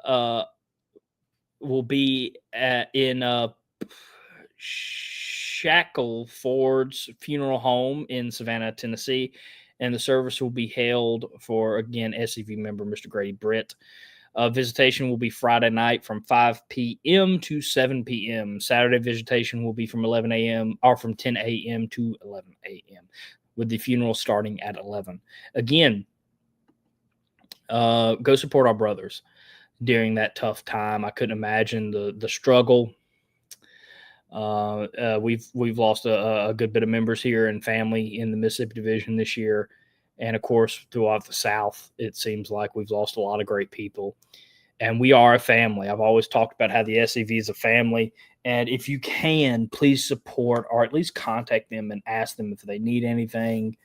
will be in Shackleford's funeral home in Savannah, Tennessee, and the service will be held for, again, SCV member Mr. Grady Britt. Visitation will be Friday night from 5 p.m. to 7 p.m. Saturday visitation will be from 11 a.m. or from 10 a.m. to 11 a.m. with the funeral starting at 11. Again, go support our brothers during that tough time. I couldn't imagine the struggle. We've lost a good bit of members here and family in the Mississippi Division this year. And, of course, throughout the South, it seems like we've lost a lot of great people. And we are a family. I've always talked about how the SCV is a family. And if you can, please support or at least contact them and ask them if they need anything.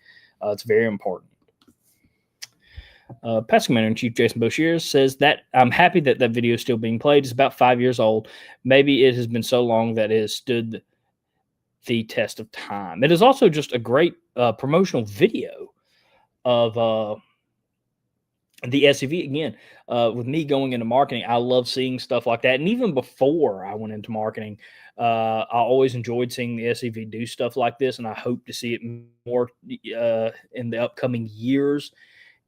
It's very important. Past Commander-in-Chief Jason Boshier says that I'm happy that video is still being played. It's about 5 years old. Maybe it has been so long that it has stood the test of time. It is also just a great promotional video of the SCV. Again, with me going into marketing, I love seeing stuff like that. And even before I went into marketing, I always enjoyed seeing the SCV do stuff like this, and I hope to see it more in the upcoming years.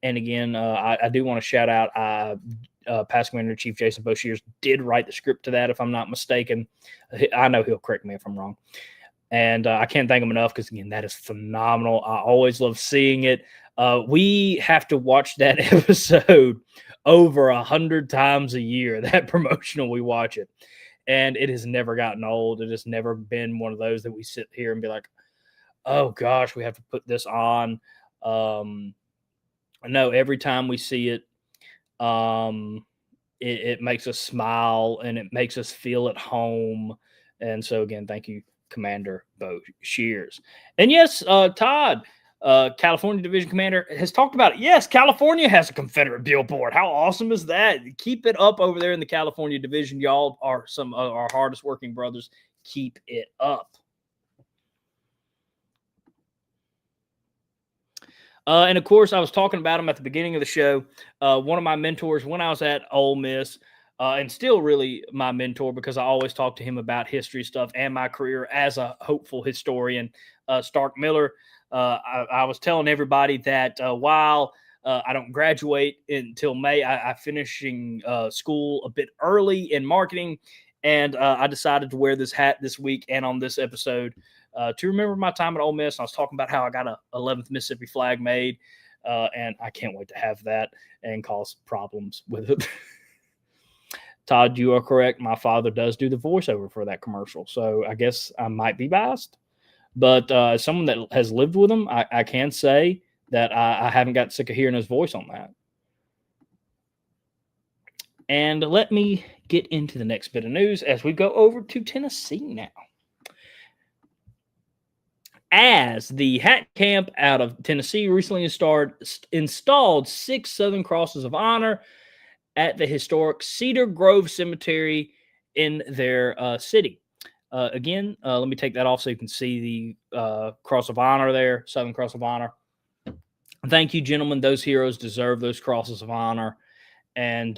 And again, I do want to shout out Past Commander Chief Jason Boshears did write the script to that, if I'm not mistaken. I know he'll correct me if I'm wrong. And I can't thank him enough because, again, that is phenomenal. I always love seeing it. We have to watch that episode over 100 times a year, that promotional, we watch it. And it has never gotten old. It has never been one of those that we sit here and be like, oh, gosh, we have to put this on. No, every time we see it, it makes us smile and it makes us feel at home. And so, again, thank you, Commander Boshears. And yes, Todd, California Division Commander, has talked about it. Yes, California has a Confederate billboard. How awesome is that? Keep it up over there in the California Division. Y'all are some of our hardest working brothers. Keep it up. And of course, I was talking about him at the beginning of the show. One of my mentors when I was at Ole Miss, and still really my mentor because I always talk to him about history stuff and my career as a hopeful historian, Stark Miller. I was telling everybody that while I don't graduate until May, I'm finishing school a bit early in marketing, and I decided to wear this hat this week and on this episode to remember my time at Ole Miss. I was talking about how I got a 11th Mississippi flag made, and I can't wait to have that and cause problems with it. Todd, you are correct. My father does do the voiceover for that commercial, so I guess I might be biased. But as someone that has lived with him, I can say that I haven't got sick of hearing his voice on that. And let me get into the next bit of news as we go over to Tennessee now. As the Hat Camp out of Tennessee recently installed 6 Southern Crosses of Honor at the historic Cedar Grove Cemetery in their city. Again, let me take that off so you can see the Cross of Honor there, Southern Cross of Honor. Thank you, gentlemen. Those heroes deserve those Crosses of Honor, and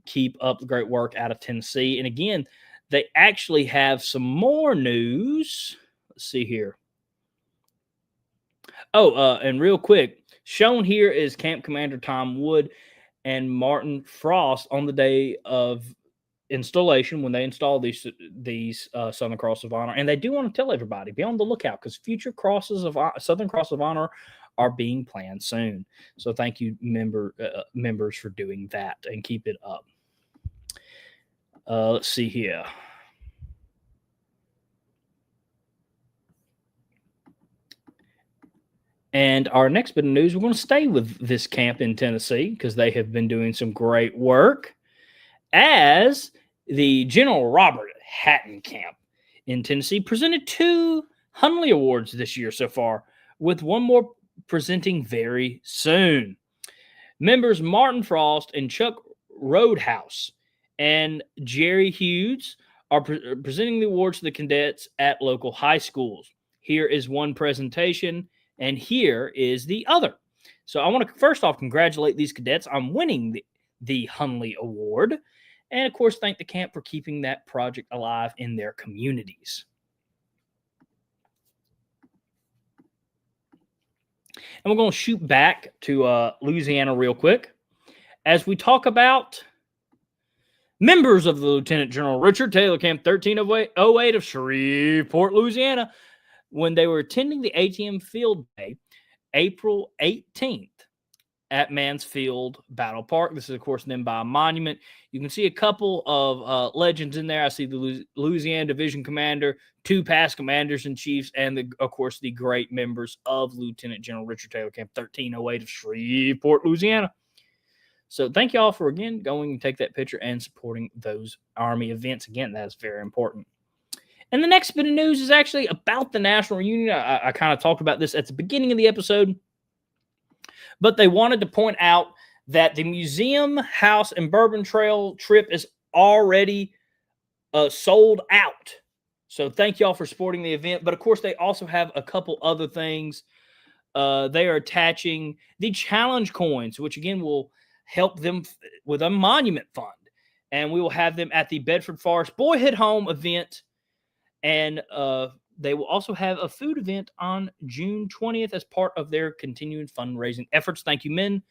keep up the great work out of Tennessee. And again, they actually have some more news. Let's see here. Oh, and real quick, shown here is Camp Commander Tom Wood and Martin Frost on the day of installation when they install these Southern Cross of Honor. And they do want to tell everybody, be on the lookout because future Southern Cross of Honor are being planned soon. So thank you, members, for doing that and keep it up. Let's see here. And our next bit of news, we're going to stay with this camp in Tennessee because they have been doing some great work, as the General Robert Hatton Camp in Tennessee presented 2 Hunley Awards this year so far, with one more presenting very soon. Members Martin Frost and Chuck Roadhouse and Jerry Hughes are presenting the awards to the cadets at local high schools. Here is one presentation, and here is the other. So I want to first off congratulate these cadets on winning the Hunley Award, and of course thank the camp for keeping that project alive in their communities. And we're going to shoot back to Louisiana real quick as we talk about members of the Lieutenant General Richard Taylor Camp 1308 of Shreveport, Louisiana, when they were attending the ATM Field Day, April 18th, at Mansfield Battle Park. This is, of course, then by a monument. You can see a couple of legends in there. I see the Louisiana Division Commander, 2 past Commanders-in-Chiefs, and, of course, the great members of Lieutenant General Richard Taylor Camp 1308 of Shreveport, Louisiana. So thank you all for, again, going and take that picture and supporting those Army events. Again, that is very important. And the next bit of news is actually about the National Reunion. I kind of talked about this at the beginning of the episode, but they wanted to point out that the Museum, House, and Bourbon Trail trip is already sold out. So thank y'all for supporting the event. But, of course, they also have a couple other things. They are attaching the challenge coins, which, again, will help them with a monument fund. And we will have them at the Bedford Forest Boyhood Home event. And they will also have a food event on June 20th as part of their continuing fundraising efforts. Thank you, men.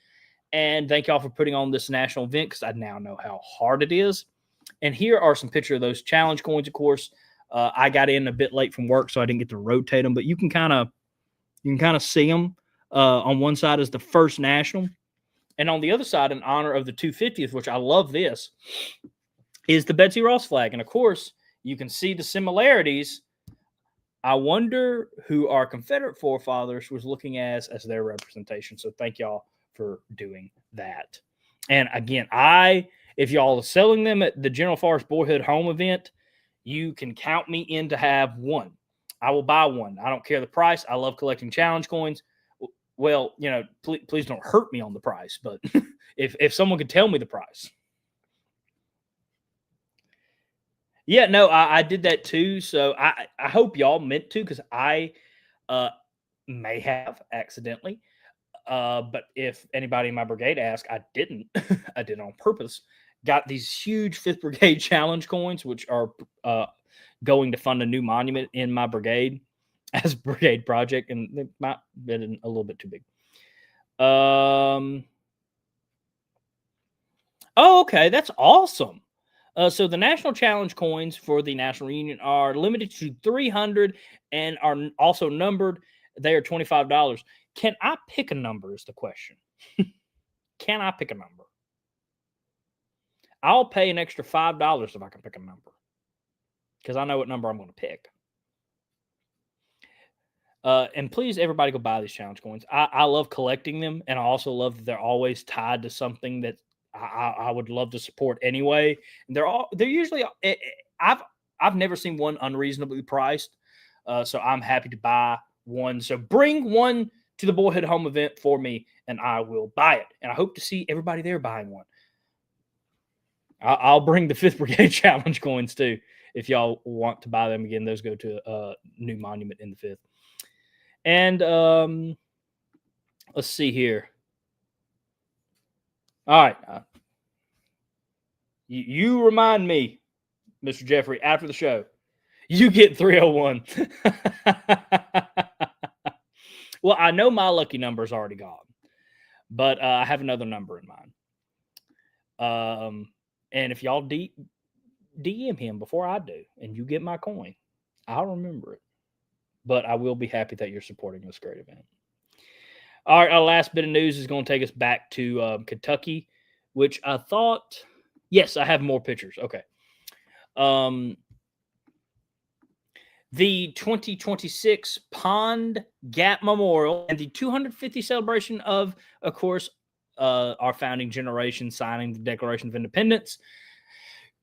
And thank y'all for putting on this national event, because I now know how hard it is. And here are some pictures of those challenge coins. Of course, I got in a bit late from work, so I didn't get to rotate them. But you can kind of see them. On one side is the first national, and on the other side, in honor of the 250th, which I love this, is the Betsy Ross flag. And of course, you can see the similarities. I wonder who our Confederate forefathers was looking as their representation. So thank y'all for doing that. And again, if y'all are selling them at the General Forest Boyhood Home event, you can count me in to have one. I will buy one. I don't care the price. I love collecting challenge coins. Well, please don't hurt me on the price, but if someone could tell me the price. Yeah, no, I did that too. So I hope y'all meant to, because I may have accidentally. But if anybody in my brigade asked, I didn't. I did it on purpose. Got these huge 5th Brigade challenge coins, which are going to fund a new monument in my brigade as a brigade project, and they might have been a little bit too big. Oh, okay, that's awesome. So the National Challenge coins for the National Reunion are limited to 300 and are also numbered. They are $25. Can I pick a number is the question. Can I pick a number? I'll pay an extra $5 if I can pick a number, because I know what number I'm going to pick. And please, everybody, go buy these challenge coins. I love collecting them, and I also love that they're always tied to something that I would love to support anyway. And they're usually I've never seen one unreasonably priced, so I'm happy to buy one. So bring one to the Boyhood Home event for me, and I will buy it. And I hope to see everybody there buying one. I'll bring the 5th Brigade challenge coins too, if y'all want to buy them again. Those go to a new monument in the 5th. And let's see here. All right. You remind me, Mr. Jeffrey, after the show. You get 301. Well, I know my lucky number is already gone, but I have another number in mind. And if y'all DM him before I do, and you get my coin, I'll remember it. But I will be happy that you're supporting this great event. All right, our last bit of news is going to take us back to Kentucky, which I thought, yes, I have more pictures. Okay. The 2026 Pond Gap Memorial and the 250 celebration of course, our founding generation signing the Declaration of Independence.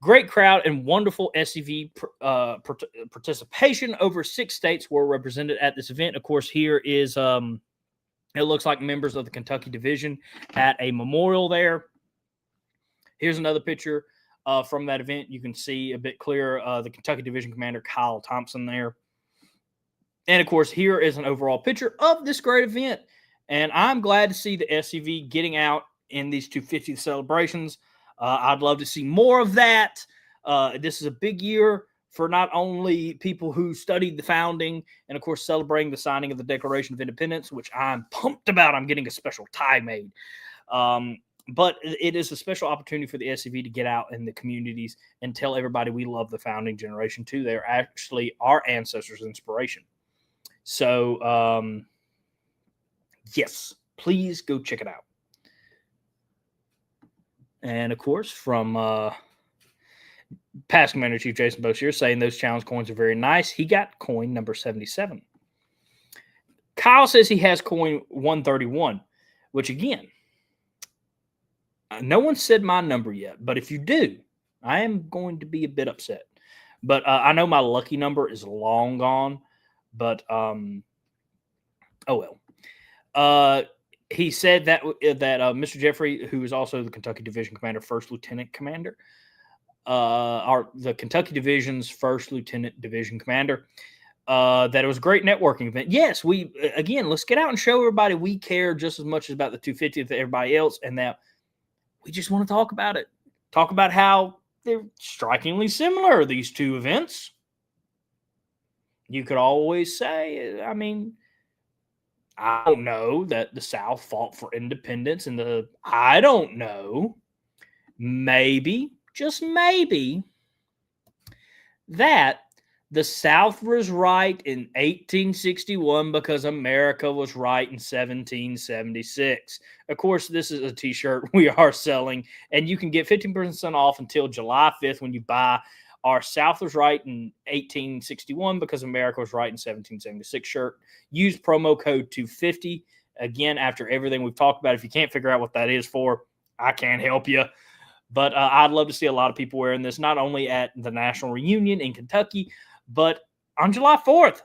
Great crowd and wonderful SCV participation. Over 6 states were represented at this event. Of course, here is, it looks like members of the Kentucky Division at a memorial there. Here's another picture from that event. You can see a bit clearer the Kentucky Division Commander Kyle Thompson there. And, of course, here is an overall picture of this great event. And I'm glad to see the SCV getting out in these 250th celebrations. I'd love to see more of that. This is a big year for not only people who studied the founding and, of course, celebrating the signing of the Declaration of Independence, which I'm pumped about. I'm getting a special tie made. But it is a special opportunity for the SCV to get out in the communities and tell everybody we love the founding generation, too. They're actually our ancestors' inspiration. So, yes, please go check it out. And, of course, from past Commander Chief Jason Boshier saying those challenge coins are very nice. He got coin number 77. Kyle says he has coin 131, which, again, no one said my number yet. But if you do, I am going to be a bit upset. But I know my lucky number is long gone. But, oh, well. He said that Mr. Jeffrey, who is also the Kentucky Division Commander, First Lieutenant Commander, the Kentucky Division's First Lieutenant Division Commander, that it was a great networking event. Yes, let's get out and show everybody we care just as much about the 250th as everybody else, and that we just want to talk about it. Talk about how they're strikingly similar, these two events. You could always say, I mean, I don't know that the South fought for independence I don't know. Maybe, just maybe, that the South was right in 1861 because America was right in 1776. Of course, this is a t-shirt we are selling, and you can get 15% off until July 5th when you buy our South was right in 1861 because America was right in 1776 shirt. Use promo code 250. Again, after everything we've talked about, if you can't figure out what that is for, I can't help you. But I'd love to see a lot of people wearing this, not only at the National Reunion in Kentucky, but on July 4th.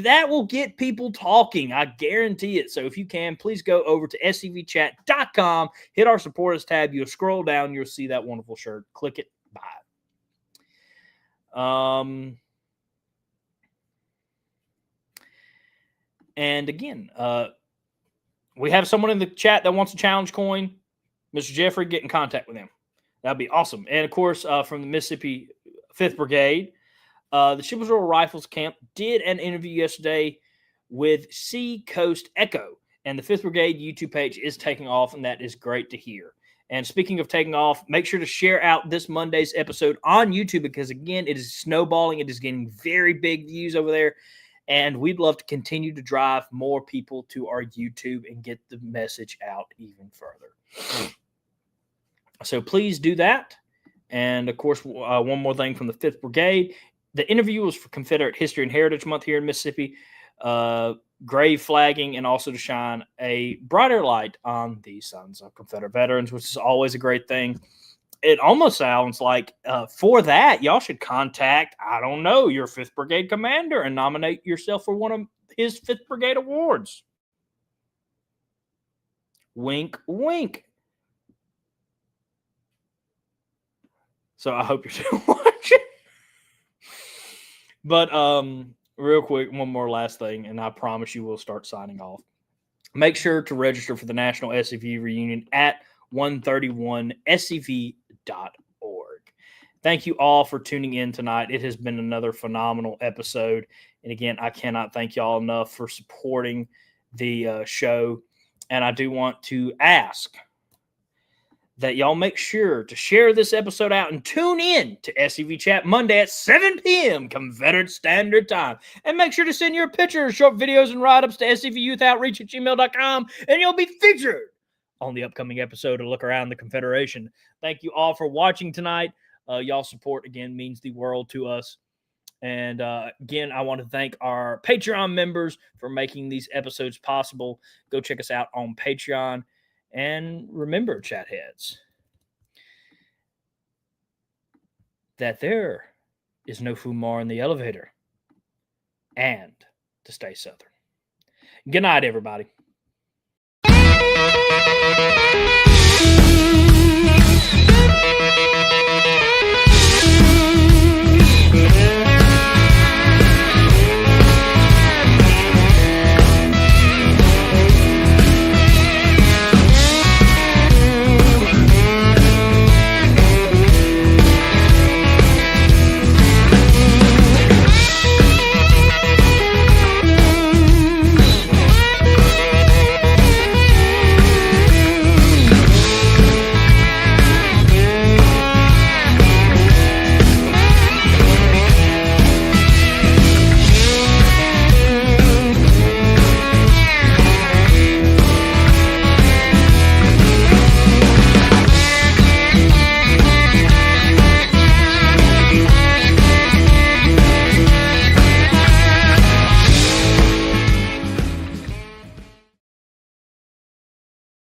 That will get people talking. I guarantee it. So if you can, please go over to scvchat.com, hit our support us tab. You'll scroll down. You'll see that wonderful shirt. Click it. Buy it. And again, we have someone in the chat that wants a challenge coin. Mr. Jeffrey, get in contact with him. That'd be awesome. And of course, from the Mississippi 5th Brigade, the Shippensville Rifles Camp did an interview yesterday with Sea Coast Echo. And the 5th Brigade YouTube page is taking off, and that is great to hear. And speaking of taking off, make sure to share out this Monday's episode on YouTube because, again, it is snowballing. It is getting very big views over there. And we'd love to continue to drive more people to our YouTube and get the message out even further. So please do that. And, of course, one more thing from the 5th Brigade. The interview was for Confederate History and Heritage Month here in Mississippi. Grave flagging and also to shine a brighter light on the sons of Confederate veterans, which is always a great thing. It almost sounds like for that, y'all should contact, I don't know, your 5th Brigade commander and nominate yourself for one of his 5th Brigade awards. Wink, wink. So I hope you're still watching. But real quick, one more last thing, and I promise you we'll start signing off. Make sure to register for the National SCV Reunion at 131scv.org. Thank you all for tuning in tonight. It has been another phenomenal episode. And again, I cannot thank y'all enough for supporting the show. And I do want to ask that y'all make sure to share this episode out and tune in to SCV Chat Monday at 7 p.m. Confederate Standard Time. And make sure to send your pictures, short videos, and write-ups to scvyouthoutoutreach@gmail.com, and you'll be featured on the upcoming episode of Look Around the Confederation. Thank you all for watching tonight. Y'all support, again, means the world to us. And again, I want to thank our Patreon members for making these episodes possible. Go check us out on Patreon. And remember, chat heads, that there is no Fumar in the elevator. And to stay Southern. Good night, everybody.